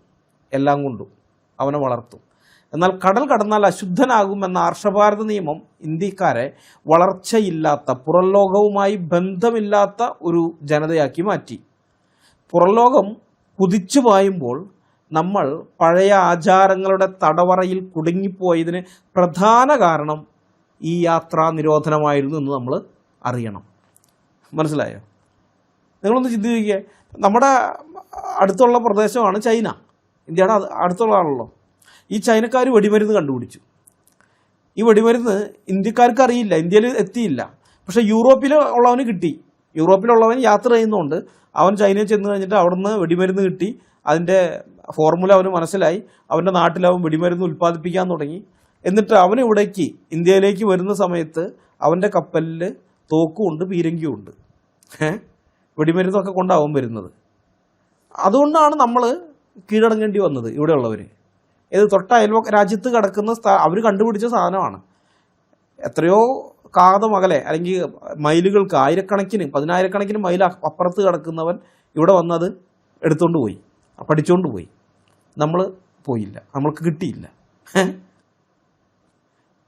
എല്ലാം കൊണ്ടും അവനെ വളർത്തും. എന്നാൽ കടൽ കടന്നാൽ അശുദ്ധനാകുമെന്ന ആർഷഭാരത നിയമം ഇന്ത്യക്കാരെ വളർച്ചയില്ലാത്ത, പുറം ലോകവുമായി ബന്ധമില്ലാത്ത ഒരു ജനതയാക്കി മാറ്റി. പുറം ലോകം കുതിച്ചു പായുമ്പോൾ നമ്മൾ പഴയ ആചാരങ്ങളുടെ തടവറയിൽ കുടുങ്ങിപ്പോയതിന് പ്രധാന കാരണം ഈ യാത്രാ നിരോധനമായിരുന്നു എന്ന് നമ്മൾ അറിയണം. മനസ്സിലായോ? നിങ്ങളൊന്ന് ചിന്തിക്കുക. നമ്മുടെ അടുത്തുള്ള പ്രദേശമാണ് ചൈന, ഇന്ത്യയുടെ അടുത്തുള്ളതാണല്ലോ. ഈ ചൈനക്കാർ വെടിമരുന്ന് കണ്ടുപിടിച്ചു. ഈ വെടിമരുന്ന് ഇന്ത്യക്കാർക്ക് അറിയില്ല, ഇന്ത്യയിൽ എത്തിയില്ല. പക്ഷേ യൂറോപ്പിൽ ഉള്ളവന് കിട്ടി. യൂറോപ്പിലുള്ളവൻ യാത്ര ചെയ്യുന്നതുകൊണ്ട് അവൻ ചൈനയിൽ ചെന്ന് കഴിഞ്ഞിട്ട് അവിടുന്ന് വെടിമരുന്ന് കിട്ടി. അതിൻ്റെ ഫോർമുല അവന് മനസ്സിലായി. അവൻ്റെ നാട്ടിൽ അവൻ വെടിമരുന്ന് ഉൽപ്പാദിപ്പിക്കാൻ തുടങ്ങി. എന്നിട്ട് അവൻ ഇവിടേക്ക് ഇന്ത്യയിലേക്ക് വരുന്ന സമയത്ത് അവൻ്റെ കപ്പലിൽ തോക്കുമുണ്ട്, പീരങ്കിയുമുണ്ട്, വെടിമരുന്നൊക്കെ കൊണ്ടാവും വരുന്നത്. അതുകൊണ്ടാണ് നമ്മൾ കീഴടങ്ങേണ്ടി വന്നത് ഇവിടെയുള്ളവർ. ഇത് തൊട്ട രാജ്യത്ത് കിടക്കുന്ന അവർ കണ്ടുപിടിച്ച സാധനമാണ്. എത്രയോ കാതമകലെ അല്ലെങ്കിൽ മൈലുകൾക്ക്, ആയിരക്കണക്കിന് 10,000-കണക്കിന് മൈൽ അപ്പുറത്ത് കിടക്കുന്നവൻ ഇവിടെ വന്നത് എടുത്തുകൊണ്ട് പോയി, പഠിച്ചുകൊണ്ട് പോയി. നമ്മൾ പോയില്ല, നമ്മൾക്ക് കിട്ടിയില്ല.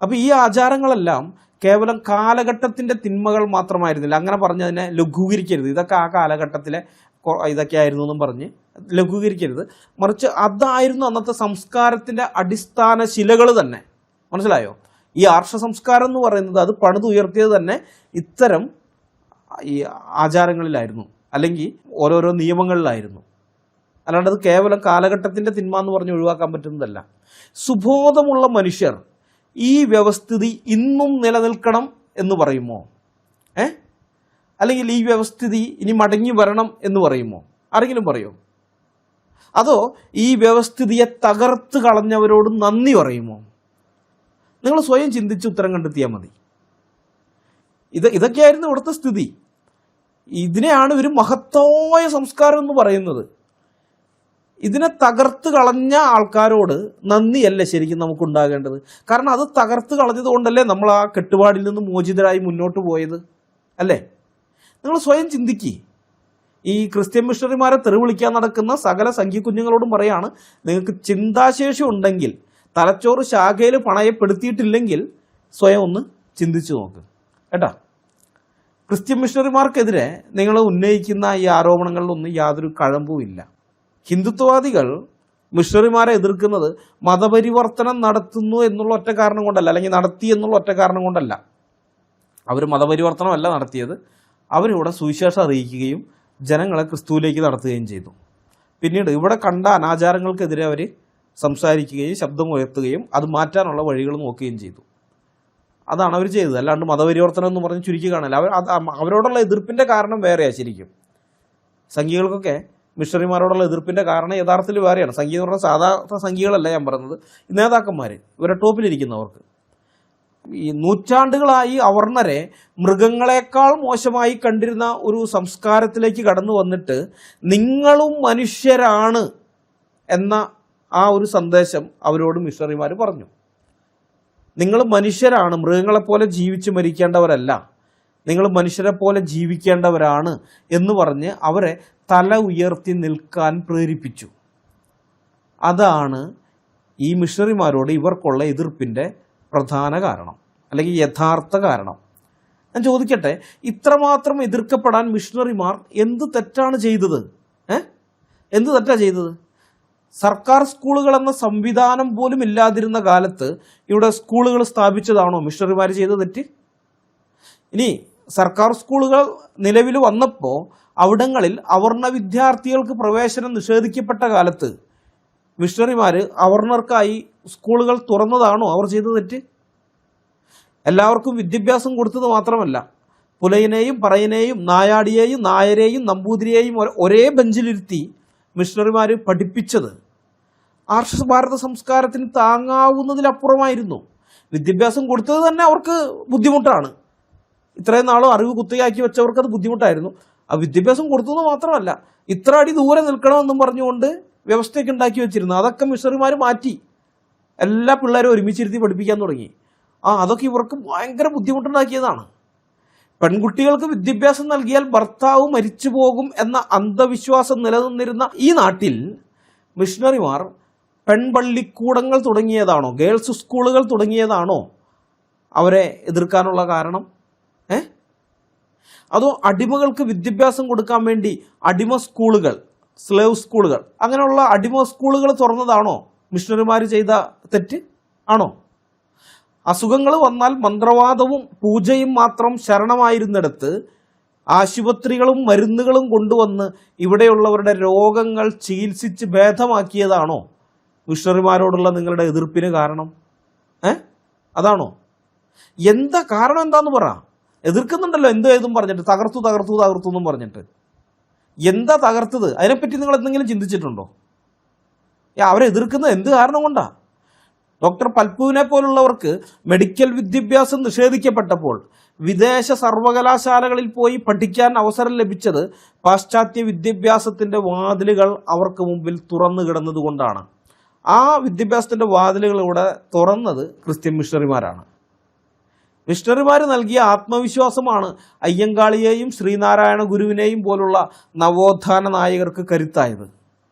അപ്പോൾ ഈ ആചാരങ്ങളെല്ലാം കേവലം കാലഘട്ടത്തിൻ്റെ തിന്മകൾ മാത്രമായിരുന്നില്ല. അങ്ങനെ പറഞ്ഞതിനെ ലഘൂകരിക്കരുത്. ഇതൊക്കെ ആ കാലഘട്ടത്തിലെ ഇതൊക്കെ ആയിരുന്നു എന്നും പറഞ്ഞ് ലഘൂകരിക്കരുത്. മറിച്ച് അതായിരുന്നു അന്നത്തെ സംസ്കാരത്തിൻ്റെ അടിസ്ഥാന ശിലകൾ തന്നെ. മനസ്സിലായോ? ഈ ആർഷ സംസ്കാരം എന്ന് പറയുന്നത് അത് പണിതുയർത്തിയത് തന്നെ ഇത്തരം ഈ ആചാരങ്ങളിലായിരുന്നു, അല്ലെങ്കിൽ ഓരോരോ നിയമങ്ങളിലായിരുന്നു. അല്ലാണ്ട് അത് കേവലം കാലഘട്ടത്തിൻ്റെ തിന്മ എന്ന് പറഞ്ഞ് ഒഴിവാക്കാൻ പറ്റുന്നതല്ല. സുബോധമുള്ള മനുഷ്യർ ഈ വ്യവസ്ഥിതി ഇന്നും നിലനിൽക്കണം എന്ന് പറയുമോ? അല്ലെങ്കിൽ ഈ വ്യവസ്ഥിതി ഇനി മടങ്ങി വരണം എന്ന് പറയുമോ? ആരെങ്കിലും പറയോ? അതോ ഈ വ്യവസ്ഥിതിയെ തകർത്ത് കളഞ്ഞവരോട് നന്ദി പറയുമോ? നിങ്ങൾ സ്വയം ചിന്തിച്ച് ഉത്തരം കണ്ടെത്തിയാൽ മതി. ഇതൊക്കെയായിരുന്നു ഇവിടുത്തെ സ്ഥിതി. ഇതിനെയാണ് ഒരു മഹത്തായ സംസ്കാരം എന്ന് പറയുന്നത്. ഇതിനെ തകർത്ത് കളഞ്ഞ ആൾക്കാരോട് നന്ദിയല്ല ശരിക്കും നമുക്കുണ്ടാകേണ്ടത്. കാരണം അത് തകർത്ത് കളഞ്ഞത് കൊണ്ടല്ലേ നമ്മൾ ആ കെട്ടുപാടിൽ നിന്ന് മോചിതരായി മുന്നോട്ട് പോയത്, അല്ലേ? നിങ്ങൾ സ്വയം ചിന്തിക്കുക. ഈ ക്രിസ്ത്യൻ മിഷണറിമാരെ തെറി വിളിക്കാൻ നടക്കുന്ന സകല സംഘി കുഞ്ഞുങ്ങളോടും പറയാണ്, നിങ്ങൾക്ക് ചിന്താശേഷി ഉണ്ടെങ്കിൽ, തലച്ചോറ് ശാഖയിൽ പണയപ്പെടുത്തിയിട്ടില്ലെങ്കിൽ സ്വയം ഒന്ന് ചിന്തിച്ചു നോക്ക് കേട്ടോ. ക്രിസ്ത്യൻ മിഷണറിമാർക്കെതിരെ നിങ്ങൾ ഉന്നയിക്കുന്ന ഈ ആരോപണങ്ങളിലൊന്നും യാതൊരു കഴമ്പുമില്ല. ഹിന്ദുത്വവാദികൾ മിഷണറിമാരെ എതിർക്കുന്നത് മതപരിവർത്തനം നടത്തുന്നു എന്നുള്ള ഒറ്റ കാരണം കൊണ്ടല്ല, അല്ലെങ്കിൽ നടത്തി എന്നുള്ള ഒറ്റ കാരണം കൊണ്ടല്ല. അവർ മതപരിവർത്തനമല്ല നടത്തിയത്. അവരിവിടെ സുവിശേഷം അറിയിക്കുകയും ജനങ്ങളെ ക്രിസ്തുവിലേക്ക് നടത്തുകയും ചെയ്തു. പിന്നീട് ഇവിടെ കണ്ട അനാചാരങ്ങൾക്കെതിരെ അവർ സംസാരിക്കുകയും ശബ്ദമുയർത്തുകയും അത് മാറ്റാനുള്ള വഴികൾ നോക്കുകയും ചെയ്തു. അതാണ് അവർ ചെയ്തത്. അല്ലാണ്ട് മതപരിവർത്തനം എന്ന് പറഞ്ഞ് ചുരുക്കി കാണില്ല. അവരോടുള്ള എതിർപ്പിൻ്റെ കാരണം വേറെയാണ്. ശരിക്കും സംഘികൾക്കൊക്കെ മിഷണറിമാരോടുള്ള എതിർപ്പിൻ്റെ കാരണം യഥാർത്ഥത്തിൽ വേറെയാണ്. സംഘി എന്ന് പറഞ്ഞാൽ സാധാരണ സംഘികളല്ല ഞാൻ പറയുന്നത്, നേതാക്കന്മാർ, ഇവരെ ടോപ്പിലിരിക്കുന്നവർക്ക്. ഈ നൂറ്റാണ്ടുകളായി അവർണരെ മൃഗങ്ങളെക്കാൾ മോശമായി കണ്ടിരുന്ന ഒരു സംസ്കാരത്തിലേക്ക് കടന്നു വന്നിട്ട് നിങ്ങളും മനുഷ്യരാണ് എന്ന ആ ഒരു സന്ദേശം അവരോട് മിഷണറിമാർ പറഞ്ഞു. നിങ്ങൾ മനുഷ്യരാണ്, മൃഗങ്ങളെപ്പോലെ ജീവിച്ച് മരിക്കേണ്ടവരല്ല, നിങ്ങൾ മനുഷ്യരെ പോലെ ജീവിക്കേണ്ടവരാണ് എന്ന് പറഞ്ഞ് അവരെ തല ഉയർത്തി നിൽക്കാൻ പ്രേരിപ്പിച്ചു. അതാണ് ഈ മിഷണറിമാരോട് ഇവർക്കുള്ള എതിർപ്പിൻ്റെ പ്രധാന കാരണം, അല്ലെങ്കിൽ യഥാർത്ഥ കാരണം. ഞാൻ ചോദിക്കട്ടെ, ഇത്രമാത്രം എതിർക്കപ്പെടാൻ മിഷണറിമാർ എന്ത് തെറ്റാണ് ചെയ്തത്? എന്ത് തെറ്റാണ് ചെയ്തത്? സർക്കാർ സ്കൂളുകൾ എന്ന സംവിധാനം പോലും ഇല്ലാതിരുന്ന കാലത്ത് ഇവിടെ സ്കൂളുകൾ സ്ഥാപിച്ചതാണോ മിഷണറിമാർ ചെയ്ത തെറ്റ്? ഇനി സർക്കാർ സ്കൂളുകൾ നിലവിൽ വന്നപ്പോൾ അവിടങ്ങളിൽ അവർണ വിദ്യാർത്ഥികൾക്ക് പ്രവേശനം നിഷേധിക്കപ്പെട്ട കാലത്ത് മിഷണറിമാർ അവർണർക്കായി സ്കൂളുകൾ തുറന്നതാണോ അവർ ചെയ്ത തെറ്റ്? എല്ലാവർക്കും വിദ്യാഭ്യാസം കൊടുത്തത് മാത്രമല്ല, പുലയനെയും പറയനെയും നായാടിയെയും നായരെയും നമ്പൂതിരിയെയും ഒരേ ബെഞ്ചിലിരുത്തി മിഷണറിമാർ പഠിപ്പിച്ചത് ആർഷഭാരത സംസ്കാരത്തിന് താങ്ങാവുന്നതിലപ്പുറമായിരുന്നു. വിദ്യാഭ്യാസം കൊടുത്തത് തന്നെ അവർക്ക് ബുദ്ധിമുട്ടാണ്. ഇത്രയും നാളും അറിവ് കുത്തിയാക്കി വെച്ചവർക്ക് അത് ബുദ്ധിമുട്ടായിരുന്നു. ആ വിദ്യാഭ്യാസം കൊടുത്തത് മാത്രമല്ല, ഇത്ര അടി ദൂരെ നിൽക്കണമെന്നും പറഞ്ഞുകൊണ്ട് വ്യവസ്ഥയൊക്കെ ഉണ്ടാക്കി വെച്ചിരുന്നു. അതൊക്കെ മിഷണറിമാർ മാറ്റി എല്ലാ പിള്ളേരും ഒരുമിച്ചിരുത്തി പഠിപ്പിക്കാൻ തുടങ്ങി. അതൊക്കെ ഇവർക്ക് ഭയങ്കര ബുദ്ധിമുട്ടുണ്ടാക്കിയതാണ്. പെൺകുട്ടികൾക്ക് വിദ്യാഭ്യാസം നൽകിയാൽ ഭർത്താവ് മരിച്ചു പോകും എന്ന അന്ധവിശ്വാസം നിലനിന്നിരുന്ന ഈ നാട്ടിൽ മിഷണറിമാർ പെൺപള്ളിക്കൂടങ്ങൾ തുടങ്ങിയതാണോ, ഗേൾസ് സ്കൂളുകൾ തുടങ്ങിയതാണോ അവരെ എതിർക്കാനുള്ള കാരണം? അതോ അടിമകൾക്ക് വിദ്യാഭ്യാസം കൊടുക്കാൻ വേണ്ടി അടിമ സ്കൂളുകൾ, സ്ലേവ് സ്കൂളുകൾ, അങ്ങനെയുള്ള അടിമ സ്കൂളുകൾ തുറന്നതാണോ മിഷണറിമാർ ചെയ്ത തെറ്റ്? ആണോ? അസുഖങ്ങൾ വന്നാൽ മന്ത്രവാദവും പൂജയും മാത്രം ശരണമായിരുന്നിടത്ത് ആശുപത്രികളും മരുന്നുകളും കൊണ്ടുവന്ന് ഇവിടെയുള്ളവരുടെ രോഗങ്ങൾ ചികിത്സിച്ച് ഭേദമാക്കിയതാണോ മിഷണറിമാരോടുള്ള നിങ്ങളുടെ എതിർപ്പിന് കാരണം? അതാണോ? എന്താ കാരണം? എന്താന്ന് പറ. എതിർക്കുന്നുണ്ടല്ലോ ഏതും പറഞ്ഞിട്ട്, തകർത്തു തകർത്തു തകർത്തു എന്നും പറഞ്ഞിട്ട്. എന്താ തകർത്തത്? അതിനെപ്പറ്റി നിങ്ങൾ എന്തെങ്കിലും ചിന്തിച്ചിട്ടുണ്ടോ? അവരെ എതിർക്കുന്നത് എന്ത് കാരണം കൊണ്ടാ? ഡോക്ടർ പൽപുവിനെ പോലുള്ളവർക്ക് മെഡിക്കൽ വിദ്യാഭ്യാസം നിഷേധിക്കപ്പെട്ടപ്പോൾ വിദേശ സർവകലാശാലകളിൽ പോയി പഠിക്കാൻ അവസരം ലഭിച്ചത് പാശ്ചാത്യ വിദ്യാഭ്യാസത്തിൻ്റെ വാതിലുകൾ അവർക്ക് മുമ്പിൽ തുറന്നു കിടന്നതുകൊണ്ടാണ്. ആ വിദ്യാഭ്യാസത്തിൻ്റെ വാതിലുകളിലൂടെ തുറന്നത് ക്രിസ്ത്യൻ മിഷണറിമാരാണ്. മിഷണറിമാർ നൽകിയ ആത്മവിശ്വാസമാണ് അയ്യങ്കാളിയെയും ശ്രീനാരായണ ഗുരുവിനെയും പോലുള്ള നവോത്ഥാന നായകർക്ക് കരുത്തായത്.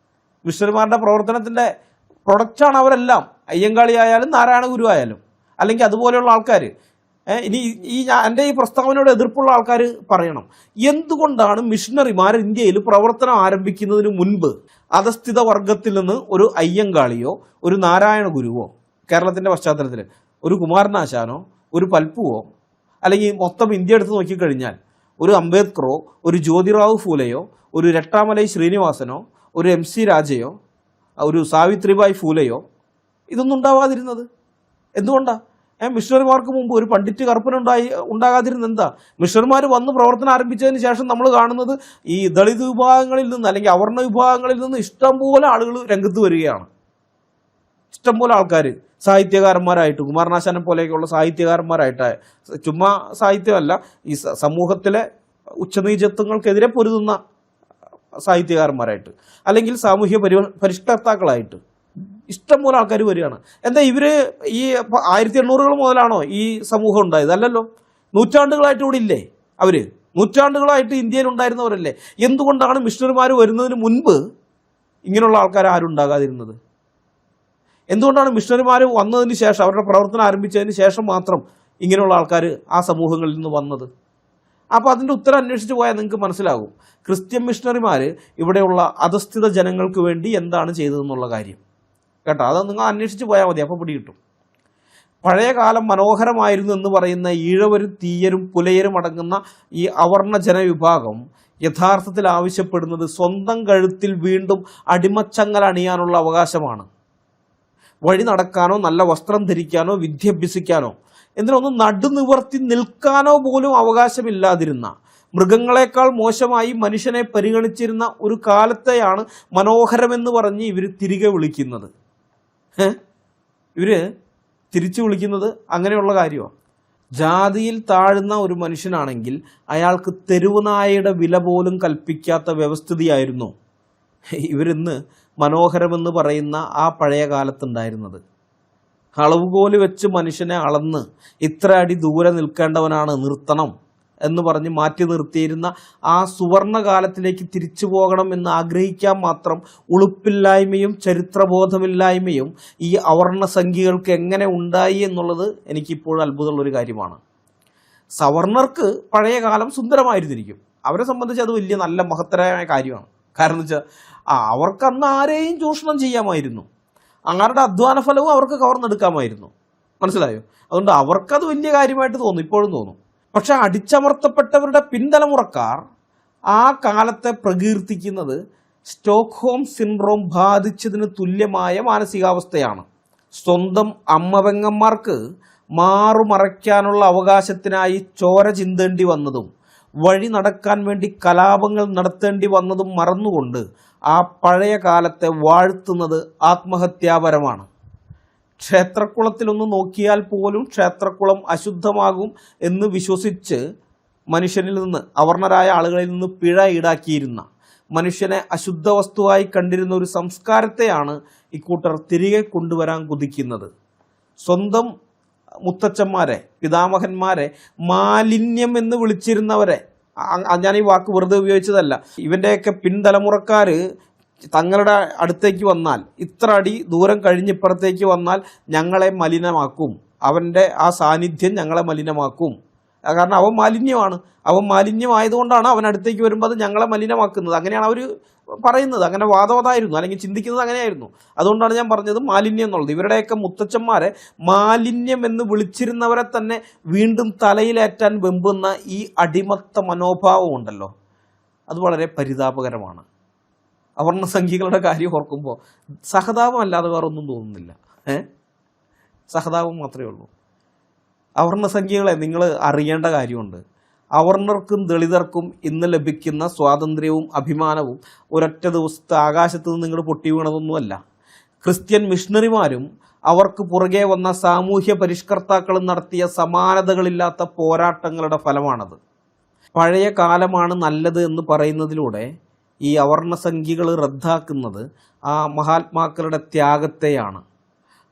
മിഷണറിമാരുടെ പ്രവർത്തനത്തിൻ്റെ പ്രൊഡക്റ്റാണ് അവരെല്ലാം. അയ്യങ്കാളി ആയാലും നാരായണ ഗുരു ആയാലും, അല്ലെങ്കിൽ അതുപോലെയുള്ള ആൾക്കാർ. ഇനി എൻ്റെ ഈ പ്രസ്താവനയോട് എതിർപ്പുള്ള ആൾക്കാർ പറയണം, എന്തുകൊണ്ടാണ് മിഷണറിമാർ ഇന്ത്യയിൽ പ്രവർത്തനം ആരംഭിക്കുന്നതിന് മുൻപ് അധസ്ഥിത വർഗത്തിൽ നിന്ന് ഒരു അയ്യങ്കാളിയോ ഒരു നാരായണ ഗുരുവോ, കേരളത്തിൻ്റെ പശ്ചാത്തലത്തിൽ ഒരു കുമാരനാശാനോ ഒരു പൽപ്പുവോ, അല്ലെങ്കിൽ മൊത്തം ഇന്ത്യ എടുത്ത് നോക്കിക്കഴിഞ്ഞാൽ ഒരു അംബേദ്കറോ ഒരു ജ്യോതിറാവു ഫൂലെയോ ഒരു രട്ടാമലൈ ശ്രീനിവാസനോ ഒരു MC രാജയോ ഒരു സാവിത്രിബായി ഫൂലെയോ ഇതൊന്നും ഉണ്ടാവാതിരുന്നത് എന്തുകൊണ്ടാണ്? മിഷണറിമാർക്ക് മുമ്പ് ഒരു പണ്ഡിറ്റ് ഉണ്ടാകാതിരുന്ന എന്താ? മിഷണറിമാർ വന്ന് പ്രവർത്തനം ആരംഭിച്ചതിന് ശേഷം നമ്മൾ കാണുന്നത് ഈ ദളിത് വിഭാഗങ്ങളിൽ നിന്ന് അല്ലെങ്കിൽ അവർണ വിഭാഗങ്ങളിൽ നിന്ന് ഇഷ്ടംപോലെ ആളുകൾ രംഗത്ത് വരികയാണ്. ഇഷ്ടംപോലെ ആൾക്കാർ സാഹിത്യകാരന്മാരായിട്ട്, കുമാരനാശാനെ പോലെയൊക്കെയുള്ള സാഹിത്യകാരന്മാരായിട്ട്, ചുമ്മാ സാഹിത്യമല്ല, ഈ സമൂഹത്തിലെ ഉച്ചനീചത്വങ്ങൾക്കെതിരെ പൊരുതുന്ന സാഹിത്യകാരന്മാരായിട്ട്, അല്ലെങ്കിൽ സാമൂഹ്യ പരിഷ്കർത്താക്കളായിട്ട് ഇഷ്ടംപോലെ ആൾക്കാർ വരികയാണ്. എന്താ ഇവര് ഈ 1800 മുതലാണോ ഈ സമൂഹം ഉണ്ടായത്? അല്ലല്ലോ, നൂറ്റാണ്ടുകളായിട്ട് ഇവിടെ ഇല്ലേ അവര്? നൂറ്റാണ്ടുകളായിട്ട് ഇന്ത്യയിൽ ഉണ്ടായിരുന്നവരല്ലേ? എന്തുകൊണ്ടാണ് മിഷണറിമാർ വരുന്നതിന് മുൻപ് ഇങ്ങനെയുള്ള ആൾക്കാർ ആരും ഉണ്ടാകാതിരുന്നത്? എന്തുകൊണ്ടാണ് മിഷണറിമാർ വന്നതിന് ശേഷം, അവരുടെ പ്രവർത്തനം ആരംഭിച്ചതിന് ശേഷം മാത്രം ഇങ്ങനെയുള്ള ആൾക്കാർ ആ സമൂഹങ്ങളിൽ നിന്ന് വന്നത്? അപ്പോൾ അതിൻ്റെ ഉത്തരം അന്വേഷിച്ച് പോയാൽ നിങ്ങൾക്ക് മനസ്സിലാകും ക്രിസ്ത്യൻ മിഷണറിമാർ ഇവിടെയുള്ള അധസ്ഥിത ജനങ്ങൾക്ക് വേണ്ടി എന്താണ് ചെയ്തതെന്നുള്ള കാര്യം കേട്ടോ. അത് നിങ്ങൾ അന്വേഷിച്ച് പോയാൽ മതി, അപ്പോൾ പിടികിട്ടും. പഴയ കാലം മനോഹരമായിരുന്നു എന്ന് പറയുന്ന ഈഴവരും തീയരും പുലയരും അടങ്ങുന്ന ഈ അവർണ ജനവിഭാഗം യഥാർത്ഥത്തിൽ ആവശ്യപ്പെടുന്നത് സ്വന്തം കഴുത്തിൽ വീണ്ടും അടിമച്ചങ്ങൽ അണിയാനുള്ള അവകാശമാണ്. വഴി നടക്കാനോ നല്ല വസ്ത്രം ധരിക്കാനോ വിദ്യാഭ്യസിക്കാനോ എന്തിനൊന്നും നടുനിവർത്തി നിൽക്കാനോ പോലും അവകാശമില്ലാതിരുന്ന, മൃഗങ്ങളെക്കാൾ മോശമായി മനുഷ്യനെ പരിഗണിച്ചിരുന്ന ഒരു കാലത്തെയാണ് മനോഹരമെന്ന് പറഞ്ഞ് ഇവർ തിരികെ വിളിക്കുന്നത്. ഇവര് തിരിച്ചു വിളിക്കുന്നത് അങ്ങനെയുള്ള കാര്യമാണ്. ജാതിയിൽ താഴുന്ന ഒരു മനുഷ്യനാണെങ്കിൽ അയാൾക്ക് തെരുവുനായയുടെ വില പോലും കൽപ്പിക്കാത്ത വ്യവസ്ഥിതിയായിരുന്നു ഇവരിന്ന് മനോഹരമെന്ന് പറയുന്ന ആ പഴയ കാലത്തുണ്ടായിരുന്നത്. അളവുകോല് വെച്ച് മനുഷ്യനെ അളന്ന് ഇത്ര അടി ദൂരെ നിൽക്കേണ്ടവനാണ്, നിർത്തണം എന്ന് പറഞ്ഞ് മാറ്റി നിർത്തിയിരുന്ന ആ സുവർണ കാലത്തിലേക്ക് തിരിച്ചു പോകണം എന്ന് ആഗ്രഹിക്കാൻ മാത്രം ഉളുപ്പില്ലായ്മയും ചരിത്രബോധമില്ലായ്മയും ഈ അവർണ സംഖ്യകൾക്ക് എങ്ങനെ ഉണ്ടായി എന്നുള്ളത് എനിക്കിപ്പോഴും അത്ഭുതമുള്ളൊരു കാര്യമാണ്. സവർണർക്ക് പഴയ കാലം സുന്ദരമായിരുന്നിരിക്കും, അവരെ സംബന്ധിച്ച് അത് വലിയ നല്ല മഹത്തരമായ കാര്യമാണ്. കാരണം എന്ന് വെച്ചാൽ അവർക്കന്ന് ആരെയും ചൂഷണം ചെയ്യാമായിരുന്നു, ആരുടെ അധ്വാന ഫലവും അവർക്ക് കവർന്നെടുക്കാമായിരുന്നു. മനസ്സിലായോ? അതുകൊണ്ട് അവർക്കത് വലിയ കാര്യമായിട്ട് തോന്നും, ഇപ്പോഴും തോന്നും. പക്ഷെ അടിച്ചമർത്തപ്പെട്ടവരുടെ പിൻതലമുറക്കാർ ആ കാലത്തെ പ്രകീർത്തിക്കുന്നത് സ്റ്റോക്ക്ഹോം സിൻഡ്രോം ബാധിച്ചതിന് തുല്യമായ മാനസികാവസ്ഥയാണ്. സ്വന്തം അമ്മപെങ്ങന്മാർക്ക് മാറുമറയ്ക്കാനുള്ള അവകാശത്തിനായി ചോര ചിന്തേണ്ടി വന്നതും വഴി നടക്കാൻ വേണ്ടി കലാപങ്ങൾ നടത്തേണ്ടി വന്നതും മറന്നുകൊണ്ട് ആ പഴയ കാലത്തെ വാഴ്ത്തുന്നത് ആത്മഹത്യാപരമാണ്. ക്ഷേത്രക്കുളത്തിലൊന്ന് നോക്കിയാൽ പോലും ക്ഷേത്രക്കുളം അശുദ്ധമാകും എന്ന് വിശ്വസിച്ച് മനുഷ്യനിൽ നിന്ന്, അവർണരായ ആളുകളിൽ നിന്ന് പിഴ ഈടാക്കിയിരുന്ന, മനുഷ്യനെ അശുദ്ധ വസ്തുവായി കണ്ടിരുന്ന ഒരു സംസ്കാരത്തെയാണ് ഇക്കൂട്ടർ തിരികെ കൊണ്ടുവരാൻ കുതിക്കുന്നത്. സ്വന്തം മുത്തച്ഛന്മാരെ, പിതാമഹന്മാരെ മാലിന്യം എന്ന് വിളിച്ചിരുന്നവരെ, ഞാൻ ഈ വാക്ക് വെറുതെ ഉപയോഗിച്ചതല്ല, ഇവൻ്റെയൊക്കെ പിൻതലമുറക്കാർ തങ്ങളുടെ അടുത്തേക്ക് വന്നാൽ, ഇത്ര അടി ദൂരം കഴിഞ്ഞിപ്പുറത്തേക്ക് വന്നാൽ ഞങ്ങളെ മലിനമാക്കും, അവൻ്റെ ആ സാന്നിധ്യം ഞങ്ങളെ മലിനമാക്കും. കാരണം അവൻ മാലിന്യമാണ്, അവൻ മാലിന്യമായതുകൊണ്ടാണ് അവൻ അടുത്തേക്ക് വരുമ്പോൾ അത് ഞങ്ങളെ മലിനമാക്കുന്നത്. അങ്ങനെയാണ് അവർ പറയുന്നത്, അങ്ങനെ വാദവതായിരുന്നു, അല്ലെങ്കിൽ ചിന്തിക്കുന്നത് അങ്ങനെയായിരുന്നു. അതുകൊണ്ടാണ് ഞാൻ പറഞ്ഞത് മാലിന്യം എന്നുള്ളത്. ഇവരുടെയൊക്കെ മുത്തച്ഛന്മാരെ മാലിന്യം എന്ന് വിളിച്ചിരുന്നവരെ തന്നെ വീണ്ടും തലയിലേറ്റാൻ വെമ്പുന്ന ഈ അടിമത്ത മനോഭാവം ഉണ്ടല്ലോ, അത് വളരെ പരിതാപകരമാണ്. അവർണസംഖ്യകളുടെ കാര്യം ഓർക്കുമ്പോൾ സഹതാപം അല്ലാതെ വേറെ ഒന്നും തോന്നുന്നില്ല. സഹതാപം മാത്രമേ ഉള്ളൂ. അവർണസംഖ്യകളെ നിങ്ങൾ അറിയേണ്ട കാര്യമുണ്ട്. അവർണർക്കും ദളിതർക്കും ഇന്ന് ലഭിക്കുന്ന സ്വാതന്ത്ര്യവും അഭിമാനവും ഒരൊറ്റ ദിവസത്തെ ആകാശത്ത് നിന്ന് നിങ്ങൾ പൊട്ടി വീണതൊന്നുമല്ല. ക്രിസ്ത്യൻ മിഷണറിമാരും അവർക്ക് പുറകെ വന്ന സാമൂഹ്യ പരിഷ്കർത്താക്കളും നടത്തിയ സമാനതകളില്ലാത്ത പോരാട്ടങ്ങളുടെ ഫലമാണത്. പഴയ കാലമാണ് നല്ലത് എന്ന് പറയുന്നതിലൂടെ ഈ അവർണസംഖ്യകൾ റദ്ദാക്കുന്നത് ആ മഹാത്മാക്കളുടെ ത്യാഗത്തെയാണ്.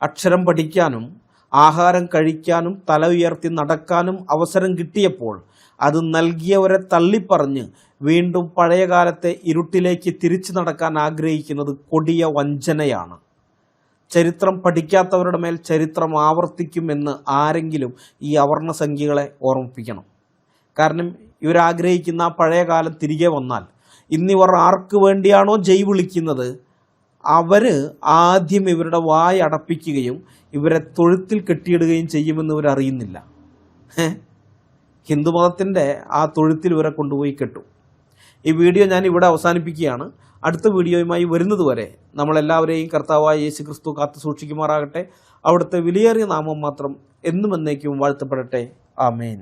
അക്ഷരം പഠിക്കാനും ആഹാരം കഴിക്കാനും തല ഉയർത്തി നടക്കാനും അവസരം കിട്ടിയപ്പോൾ അത് നൽകിയവരെ തള്ളിപ്പറഞ്ഞ് വീണ്ടും പഴയകാലത്തെ ഇരുട്ടിലേക്ക് തിരിച്ചു നടക്കാൻ ആഗ്രഹിക്കുന്നത് കൊടിയ വഞ്ചനയാണ്. ചരിത്രം പഠിക്കാത്തവരുടെ മേൽ ചരിത്രം ആവർത്തിക്കുമെന്ന് ആരെങ്കിലും ഈ അവർണസംഖ്യകളെ ഓർമ്മിപ്പിക്കണം. കാരണം ഇവരാഗ്രഹിക്കുന്ന ആ പഴയ കാലം തിരികെ വന്നാൽ ഇന്നിവർ ആർക്ക് വേണ്ടിയാണോ ജയ് വിളിക്കുന്നത് അവർ ആദ്യം ഇവരുടെ വായ അടപ്പിക്കുകയും ഇവരെ തൊഴുത്തിൽ കെട്ടിയിടുകയും ചെയ്യുമെന്ന് ഇവരറിയുന്നില്ല. ഹിന്ദുമതത്തിൻ്റെ ആ തൊഴുത്തിൽ ഇവരെ കൊണ്ടുപോയി കെട്ടും. ഈ വീഡിയോ ഞാൻ ഇവിടെ അവസാനിപ്പിക്കുകയാണ്. അടുത്ത വീഡിയോയുമായി വരുന്നതുവരെ നമ്മളെല്ലാവരെയും കർത്താവായ യേശു ക്രിസ്തു കാത്തു സൂക്ഷിക്കുമാറാകട്ടെ. അവിടുത്തെ വിലയേറിയ നാമം മാത്രം എന്നും എന്നേക്കും വാഴ്ത്തപ്പെടട്ടെ. ആമേൻ.